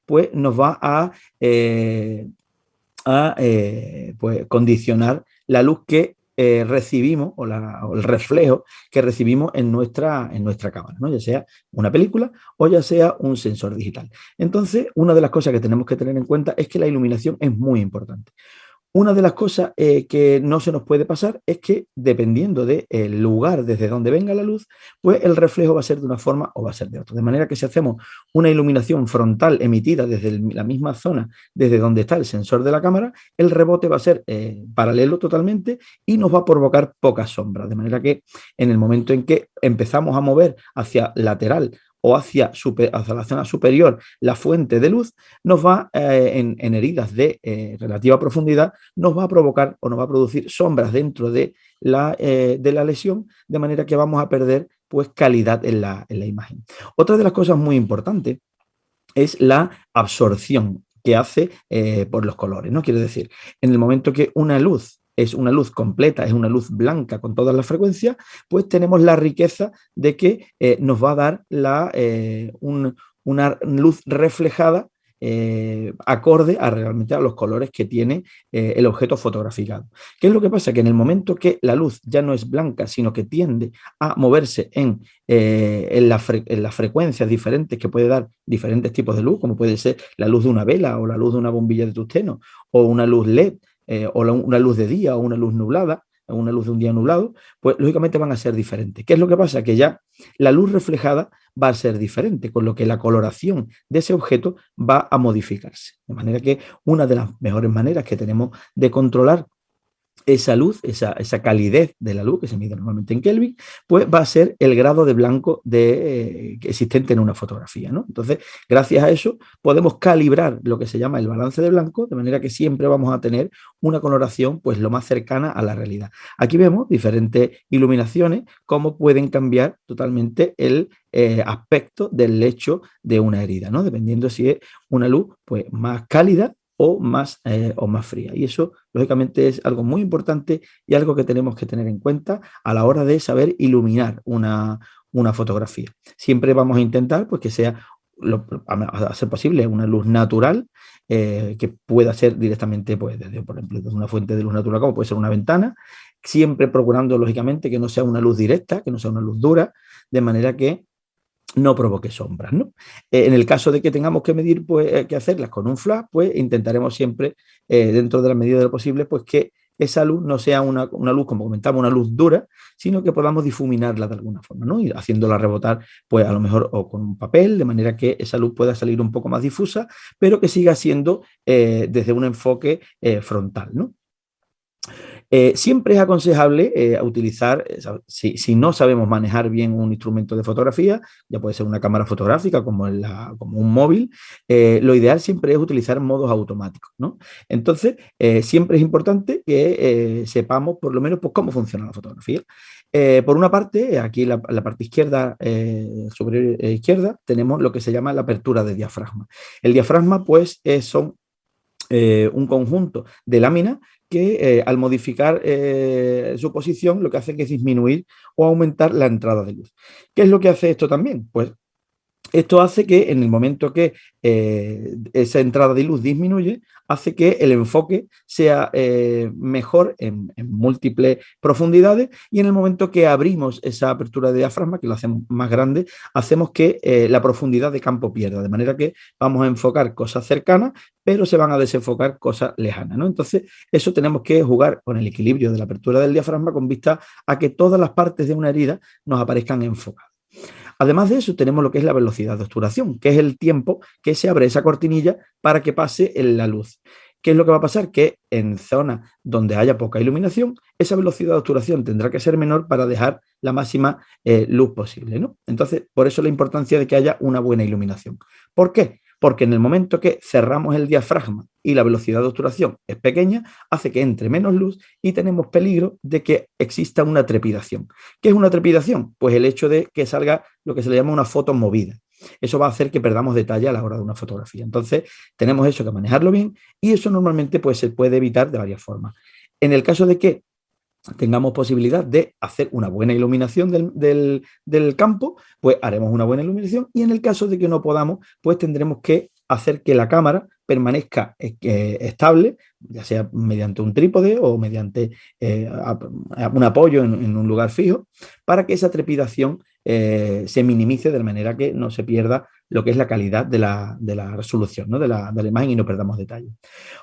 pues nos va a pues, condicionar la luz que recibimos o el reflejo que recibimos en nuestra cámara, ¿no? Ya sea una película o ya sea un sensor digital. Entonces, una de las cosas que tenemos que tener en cuenta es que la iluminación es muy importante. Una de las cosas que no se nos puede pasar es que dependiendo del lugar desde donde venga la luz, pues el reflejo va a ser de una forma o va a ser de otra. De manera que si hacemos una iluminación frontal emitida desde la misma zona, desde donde está el sensor de la cámara, el rebote va a ser paralelo totalmente y nos va a provocar pocas sombras. De manera que en el momento en que empezamos a mover hacia lateral o hacia la zona superior la fuente de luz, nos va en heridas de relativa profundidad, nos va a provocar o nos va a producir sombras dentro de la lesión, de manera que vamos a perder pues calidad en la imagen. Otra de las cosas muy importantes es la absorción que hace por los colores, ¿no? Quiere decir, en el momento que una luz es una luz completa, es una luz blanca con todas las frecuencias, pues tenemos la riqueza de que nos va a dar una luz reflejada acorde realmente a los colores que tiene el objeto fotograficado. ¿Qué es lo que pasa? Que en el momento que la luz ya no es blanca, sino que tiende a moverse en las frecuencias diferentes que puede dar diferentes tipos de luz, como puede ser la luz de una vela o la luz de una bombilla de tungsteno o una luz LED, o una luz de día o una luz nublada, o una luz de un día nublado, pues lógicamente van a ser diferentes. ¿Qué es lo que pasa? Que ya la luz reflejada va a ser diferente, con lo que la coloración de ese objeto va a modificarse. De manera que una de las mejores maneras que tenemos de controlar esa luz, esa calidez de la luz, que se mide normalmente en Kelvin, pues va a ser el grado de blanco existente en una fotografía, ¿no? Entonces, gracias a eso, podemos calibrar lo que se llama el balance de blanco, de manera que siempre vamos a tener una coloración pues lo más cercana a la realidad. Aquí vemos diferentes iluminaciones, cómo pueden cambiar totalmente el aspecto del lecho de una herida, ¿no? Dependiendo si es una luz pues más cálida o más fría. Y eso, lógicamente, es algo muy importante y algo que tenemos que tener en cuenta a la hora de saber iluminar una fotografía. Siempre vamos a intentar pues, que sea, a ser posible, una luz natural, que pueda ser directamente, pues, por ejemplo, desde una fuente de luz natural, como puede ser una ventana, siempre procurando, lógicamente, que no sea una luz directa, que no sea una luz dura, de manera que no provoque sombras, ¿no? En el caso de que tengamos que medir, pues, que hacerlas con un flash, pues intentaremos siempre, dentro de la medida de lo posible, pues que esa luz no sea una luz, como comentamos, una luz dura, sino que podamos difuminarla de alguna forma, ¿no? Y haciéndola rebotar, pues a lo mejor o con un papel, de manera que esa luz pueda salir un poco más difusa, pero que siga siendo desde un enfoque frontal, ¿no? Siempre es aconsejable utilizar, si no sabemos manejar bien un instrumento de fotografía, ya puede ser una cámara fotográfica como un móvil, lo ideal siempre es utilizar modos automáticos, ¿no? Entonces, siempre es importante que sepamos por lo menos pues, cómo funciona la fotografía. Por una parte, aquí en la parte izquierda, superior izquierda, tenemos lo que se llama la apertura de diafragma. El diafragma, pues, son un conjunto de láminas que al modificar su posición lo que hace es disminuir o aumentar la entrada de luz. ¿Qué es lo que hace esto también? Pues esto hace que en el momento que esa entrada de luz disminuye, hace que el enfoque sea mejor en múltiples profundidades y en el momento que abrimos esa apertura de diafragma, que lo hacemos más grande, hacemos que la profundidad de campo pierda, de manera que vamos a enfocar cosas cercanas, pero se van a desenfocar cosas lejanas, ¿no? Entonces, eso tenemos que jugar con el equilibrio de la apertura del diafragma con vista a que todas las partes de una herida nos aparezcan enfocadas. Además de eso, tenemos lo que es la velocidad de obturación, que es el tiempo que se abre esa cortinilla para que pase la luz. ¿Qué es lo que va a pasar? Que en zonas donde haya poca iluminación, esa velocidad de obturación tendrá que ser menor para dejar la máxima luz posible, ¿no? Entonces, por eso la importancia de que haya una buena iluminación. ¿Por qué? Porque en el momento que cerramos el diafragma y la velocidad de obturación es pequeña, hace que entre menos luz y tenemos peligro de que exista una trepidación. ¿Qué es una trepidación? Pues el hecho de que salga lo que se le llama una foto movida. Eso va a hacer que perdamos detalle a la hora de una fotografía. Entonces, tenemos eso que manejarlo bien y eso normalmente pues, se puede evitar de varias formas. En el caso de que tengamos posibilidad de hacer una buena iluminación del campo, pues haremos una buena iluminación y en el caso de que no podamos, pues tendremos que hacer que la cámara permanezca estable, ya sea mediante un trípode o mediante un apoyo en un lugar fijo, para que esa trepidación se minimice de manera que no se pierda lo que es la calidad de la resolución, ¿no? de la imagen, y no perdamos detalle.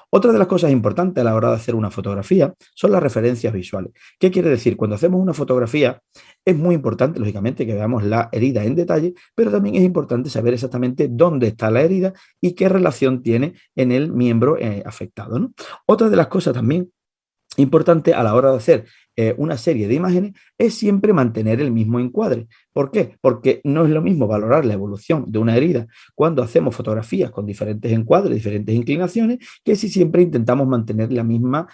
Otra de las cosas importantes a la hora de hacer una fotografía son las referencias visuales. ¿Qué quiere decir? Cuando hacemos una fotografía es muy importante, lógicamente, que veamos la herida en detalle, pero también es importante saber exactamente dónde está la herida y qué relación tiene en el miembro afectado, ¿no? Otra de las cosas también importante a la hora de hacer una serie de imágenes es siempre mantener el mismo encuadre. ¿Por qué? Porque no es lo mismo valorar la evolución de una herida cuando hacemos fotografías con diferentes encuadres, diferentes inclinaciones, que si siempre intentamos mantener la misma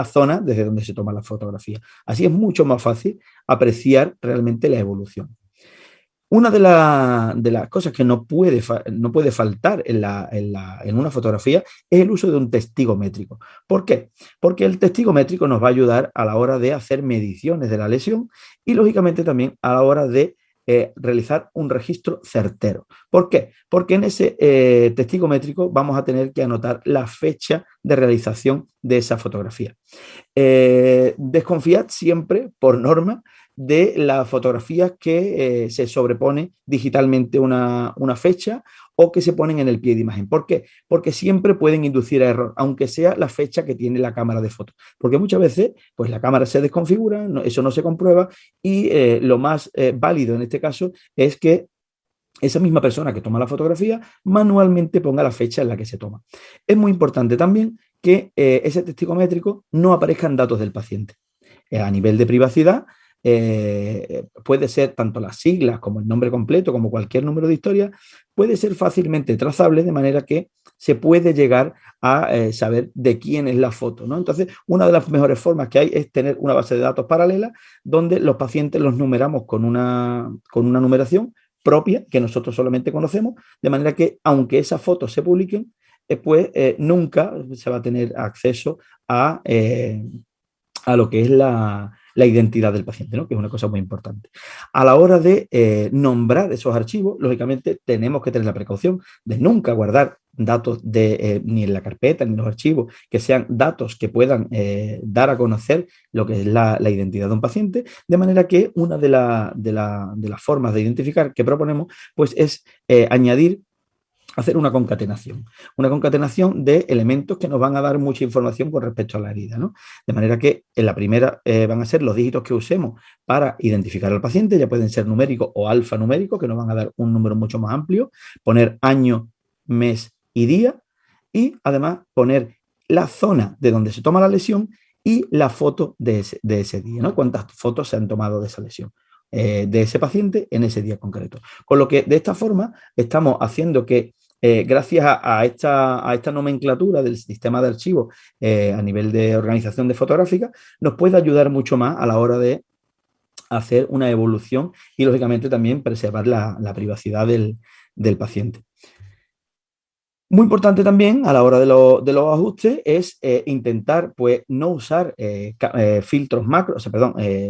zona desde donde se toma la fotografía. Así es mucho más fácil apreciar realmente la evolución. Una de las cosas que no puede faltar en una fotografía es el uso de un testigo métrico. ¿Por qué? Porque el testigo métrico nos va a ayudar a la hora de hacer mediciones de la lesión y, lógicamente, también a la hora de realizar un registro certero. ¿Por qué? Porque en ese testigo métrico vamos a tener que anotar la fecha de realización de esa fotografía. Desconfiad siempre, por norma, de las fotografías que se sobrepone digitalmente una fecha o que se ponen en el pie de imagen. ¿Por qué? Porque siempre pueden inducir a error, aunque sea la fecha que tiene la cámara de fotos. Porque muchas veces pues, la cámara se desconfigura, eso no se comprueba y lo más válido en este caso es que esa misma persona que toma la fotografía manualmente ponga la fecha en la que se toma. Es muy importante también que ese testigo métrico no aparezcan datos del paciente. A nivel de privacidad, puede ser tanto las siglas como el nombre completo, como cualquier número de historia, puede ser fácilmente trazable de manera que se puede llegar a saber de quién es la foto, ¿no? Entonces, una de las mejores formas que hay es tener una base de datos paralela donde los pacientes los numeramos con una numeración propia que nosotros solamente conocemos, de manera que aunque esas fotos se publiquen, pues nunca se va a tener acceso a lo que es la identidad del paciente, ¿no? Que es una cosa muy importante. A la hora de nombrar esos archivos, lógicamente tenemos que tener la precaución de nunca guardar datos ni en la carpeta ni en los archivos que sean datos que puedan dar a conocer lo que es la identidad de un paciente, de manera que una de las formas de identificar que proponemos pues es hacer una concatenación de elementos que nos van a dar mucha información con respecto a la herida, ¿no? De manera que en la primera van a ser los dígitos que usemos para identificar al paciente, ya pueden ser numéricos o alfanuméricos, que nos van a dar un número mucho más amplio, poner año, mes y día, y además poner la zona de donde se toma la lesión y la foto de ese día, ¿no? Cuántas fotos se han tomado de esa lesión, de ese paciente en ese día concreto. Con lo que de esta forma estamos haciendo que gracias a esta nomenclatura del sistema de archivos a nivel de organización de fotográfica, nos puede ayudar mucho más a la hora de hacer una evolución y, lógicamente, también preservar la privacidad del paciente. Muy importante también a la hora de los ajustes es intentar pues, no usar filtros macro,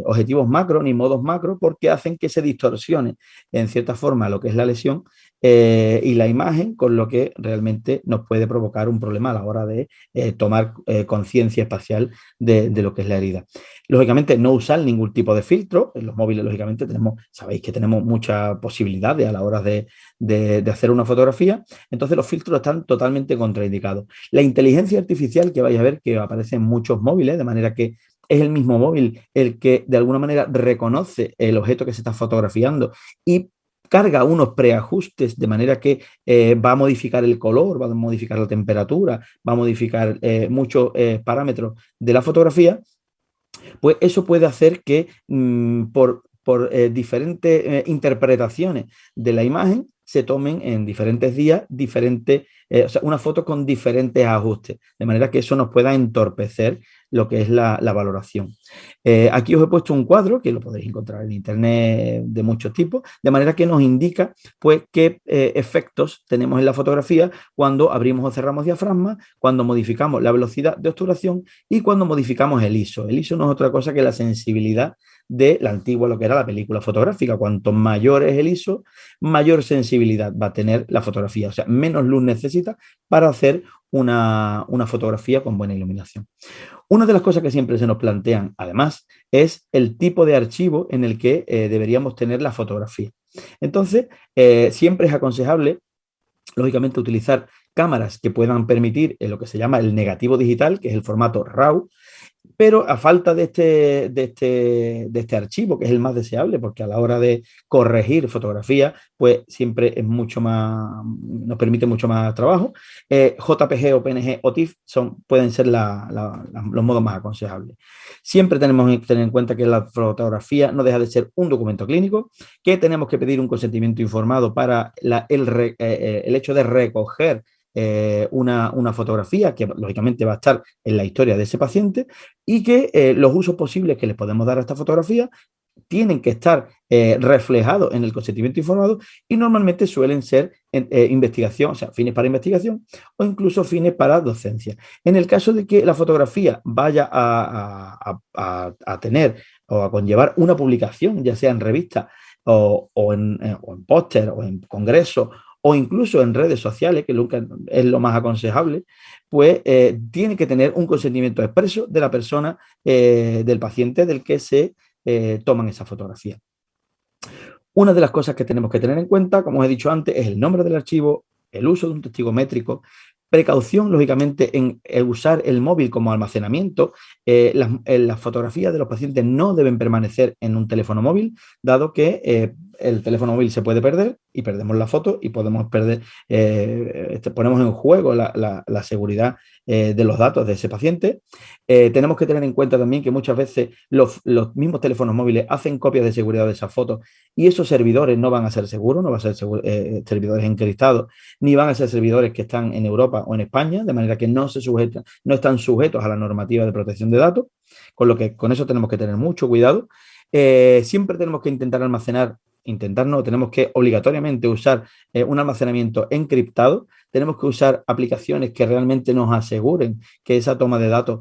objetivos macro ni modos macro, porque hacen que se distorsione en cierta forma lo que es la lesión y la imagen, con lo que realmente nos puede provocar un problema a la hora de tomar conciencia espacial de lo que es la herida. Lógicamente, no usar ningún tipo de filtro. En los móviles, lógicamente, sabéis que tenemos muchas posibilidades a la hora de hacer una fotografía. Entonces, los filtros están totalmente contraindicados. La inteligencia artificial que vais a ver que aparece en muchos móviles, de manera que es el mismo móvil el que de alguna manera reconoce el objeto que se está fotografiando y carga unos preajustes de manera que va a modificar el color, va a modificar la temperatura, va a modificar muchos parámetros de la fotografía, pues eso puede hacer que por diferentes interpretaciones de la imagen se tomen en diferentes días una foto con diferentes ajustes, de manera que eso nos pueda entorpecer lo que es la valoración. Aquí os he puesto un cuadro que lo podéis encontrar en internet de muchos tipos, de manera que nos indica pues qué efectos tenemos en la fotografía cuando abrimos o cerramos diafragma, cuando modificamos la velocidad de obturación y cuando modificamos el ISO. El ISO no es otra cosa que la sensibilidad de la antigua, lo que era la película fotográfica. Cuanto mayor es el ISO, mayor sensibilidad va a tener la fotografía, o sea, menos luz necesita para hacer una fotografía con buena iluminación. Una de las cosas que siempre se nos plantean, además, es el tipo de archivo en el que deberíamos tener la fotografía. Entonces, siempre es aconsejable, lógicamente, utilizar cámaras que puedan permitir lo que se llama el negativo digital, que es el formato RAW, pero a falta de este archivo, que es el más deseable, porque a la hora de corregir fotografía, pues siempre es mucho más, nos permite mucho más trabajo. JPG o PNG o TIFF pueden ser los modos más aconsejables. Siempre tenemos que tener en cuenta que la fotografía no deja de ser un documento clínico, que tenemos que pedir un consentimiento informado para el hecho de recoger una fotografía que lógicamente va a estar en la historia de ese paciente y que los usos posibles que le podemos dar a esta fotografía tienen que estar reflejados en el consentimiento informado y normalmente suelen ser investigación, o sea, fines para investigación o incluso fines para docencia. En el caso de que la fotografía vaya a tener o a conllevar una publicación, ya sea en revista o en póster o en congreso o incluso en redes sociales, que nunca es lo más aconsejable, pues tiene que tener un consentimiento expreso de la persona, del paciente del que se toman esa fotografía. Una de las cosas que tenemos que tener en cuenta, como os he dicho antes, es el nombre del archivo, el uso de un testigo métrico, precaución, lógicamente, en usar el móvil como almacenamiento. Las fotografías de los pacientes no deben permanecer en un teléfono móvil, dado que el teléfono móvil se puede perder y perdemos la foto y podemos perder, ponemos en juego la seguridad de los datos de ese paciente. Tenemos que tener en cuenta también que muchas veces los mismos teléfonos móviles hacen copias de seguridad de esas fotos y esos servidores no van a ser seguros, no van a ser servidores encriptados, ni van a ser servidores que están en Europa o en España, de manera que no están sujetos a la normativa de protección de datos, con eso tenemos que tener mucho cuidado. Siempre tenemos que intentar almacenar, tenemos que obligatoriamente usar un almacenamiento encriptado, tenemos que usar aplicaciones que realmente nos aseguren que esa toma de datos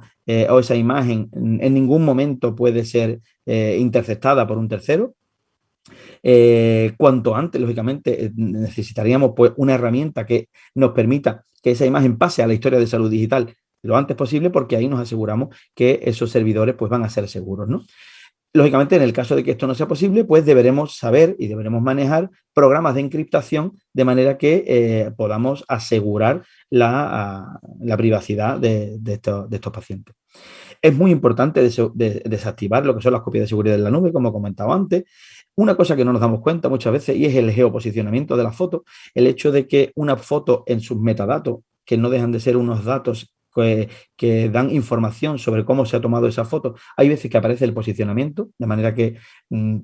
o esa imagen en ningún momento puede ser interceptada por un tercero. Cuanto antes, lógicamente, necesitaríamos pues una herramienta que nos permita que esa imagen pase a la historia de salud digital lo antes posible, porque ahí nos aseguramos que esos servidores pues van a ser seguros, ¿no? Lógicamente, en el caso de que esto no sea posible, pues deberemos saber y deberemos manejar programas de encriptación de manera que podamos asegurar la privacidad de estos pacientes. Es muy importante desactivar lo que son las copias de seguridad en la nube, como he comentado antes. Una cosa que no nos damos cuenta muchas veces y es el geoposicionamiento de la foto, el hecho de que una foto en sus metadatos, que no dejan de ser unos datos que dan información sobre cómo se ha tomado esa foto. Hay veces que aparece el posicionamiento, de manera que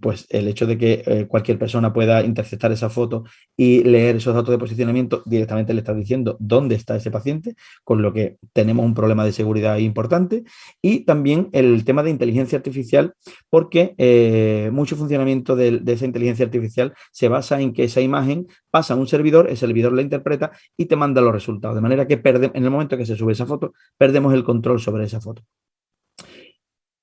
pues el hecho de que cualquier persona pueda interceptar esa foto y leer esos datos de posicionamiento, directamente le está diciendo dónde está ese paciente, con lo que tenemos un problema de seguridad importante. Y también el tema de inteligencia artificial, porque mucho funcionamiento de esa inteligencia artificial se basa en que esa imagen pasa a un servidor, el servidor la interpreta y te manda los resultados, de manera que en el momento que se sube esa foto, perdemos el control sobre esa foto.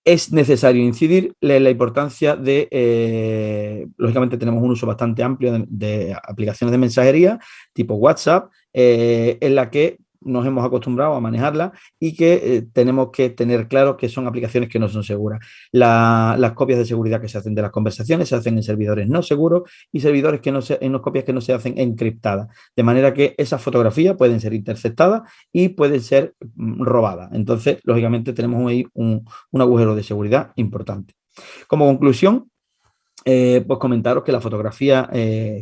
Es necesario incidir en la importancia de, lógicamente tenemos un uso bastante amplio de aplicaciones de mensajería tipo WhatsApp, en la que nos hemos acostumbrado a manejarla y que tenemos que tener claro que son aplicaciones que no son seguras. Las copias de seguridad que se hacen de las conversaciones se hacen en servidores no seguros y servidores en las copias que no se hacen encriptadas, de manera que esas fotografías pueden ser interceptadas y pueden ser robadas. Entonces, lógicamente, tenemos ahí un agujero de seguridad importante. Como conclusión, pues comentaros que la fotografía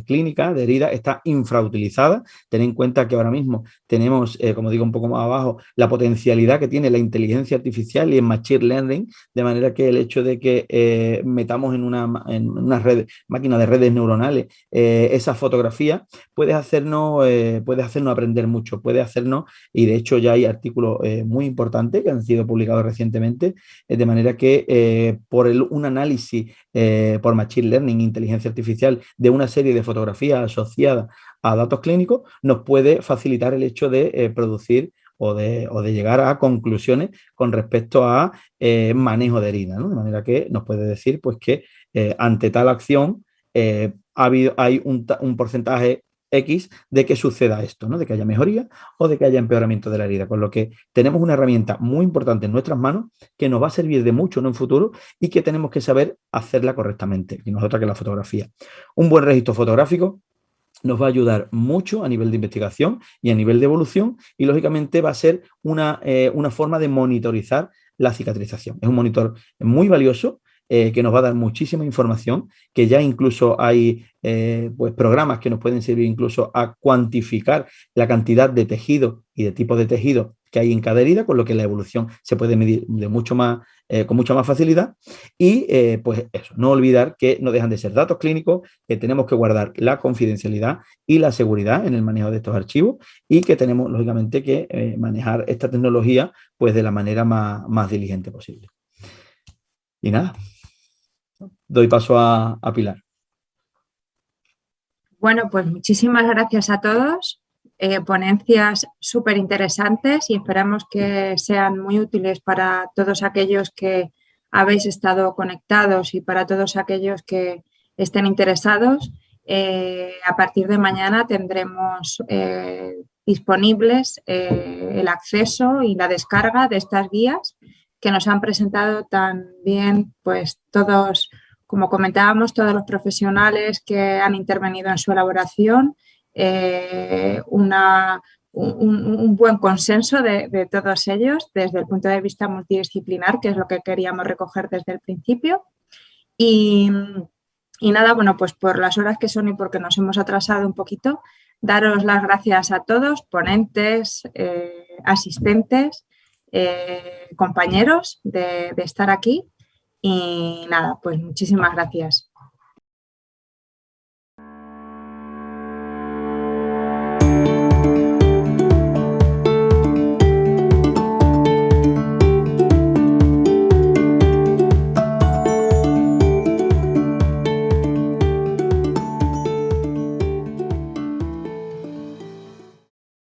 clínica de herida está infrautilizada. Tened en cuenta que ahora mismo tenemos, como digo un poco más abajo, la potencialidad que tiene la inteligencia artificial y el machine learning, de manera que el hecho de que metamos en una máquina de redes neuronales esa fotografía puede hacernos aprender mucho, puede hacernos, y de hecho ya hay artículos muy importantes que han sido publicados recientemente, de manera que por un análisis por machine learning, inteligencia artificial, de una serie de fotografías asociadas a datos clínicos, nos puede facilitar el hecho de producir o de llegar a conclusiones con respecto a manejo de herida, ¿no? De manera que nos puede decir pues, que ante tal acción hay un porcentaje X de que suceda esto, ¿no? De que haya mejoría o de que haya empeoramiento de la herida, con lo que tenemos una herramienta muy importante en nuestras manos que nos va a servir de mucho en un futuro y que tenemos que saber hacerla correctamente, y no es otra que la fotografía. Un buen registro fotográfico nos va a ayudar mucho a nivel de investigación y a nivel de evolución, y lógicamente va a ser una forma de monitorizar la cicatrización. Es un monitor muy valioso que nos va a dar muchísima información, que ya incluso hay pues programas que nos pueden servir incluso a cuantificar la cantidad de tejido y de tipo de tejido que hay en cada herida, con lo que la evolución se puede medir de mucho más, con mucha más facilidad. Y pues eso, no olvidar que no dejan de ser datos clínicos, que tenemos que guardar la confidencialidad y la seguridad en el manejo de estos archivos, y que tenemos lógicamente que manejar esta tecnología pues de la manera más diligente posible. Y nada, doy paso a Pilar. Bueno, pues muchísimas gracias a todos. Ponencias súper interesantes y esperamos que sean muy útiles para todos aquellos que habéis estado conectados y para todos aquellos que estén interesados. A partir de mañana tendremos disponibles el acceso y la descarga de estas guías que nos han presentado también pues todos, como comentábamos, todos los profesionales que han intervenido en su elaboración, un buen consenso de todos ellos desde el punto de vista multidisciplinar, que es lo que queríamos recoger desde el principio. Y nada, bueno, pues por las horas que son y porque nos hemos atrasado un poquito, daros las gracias a todos, ponentes, asistentes, compañeros de estar aquí. Y nada, pues muchísimas gracias.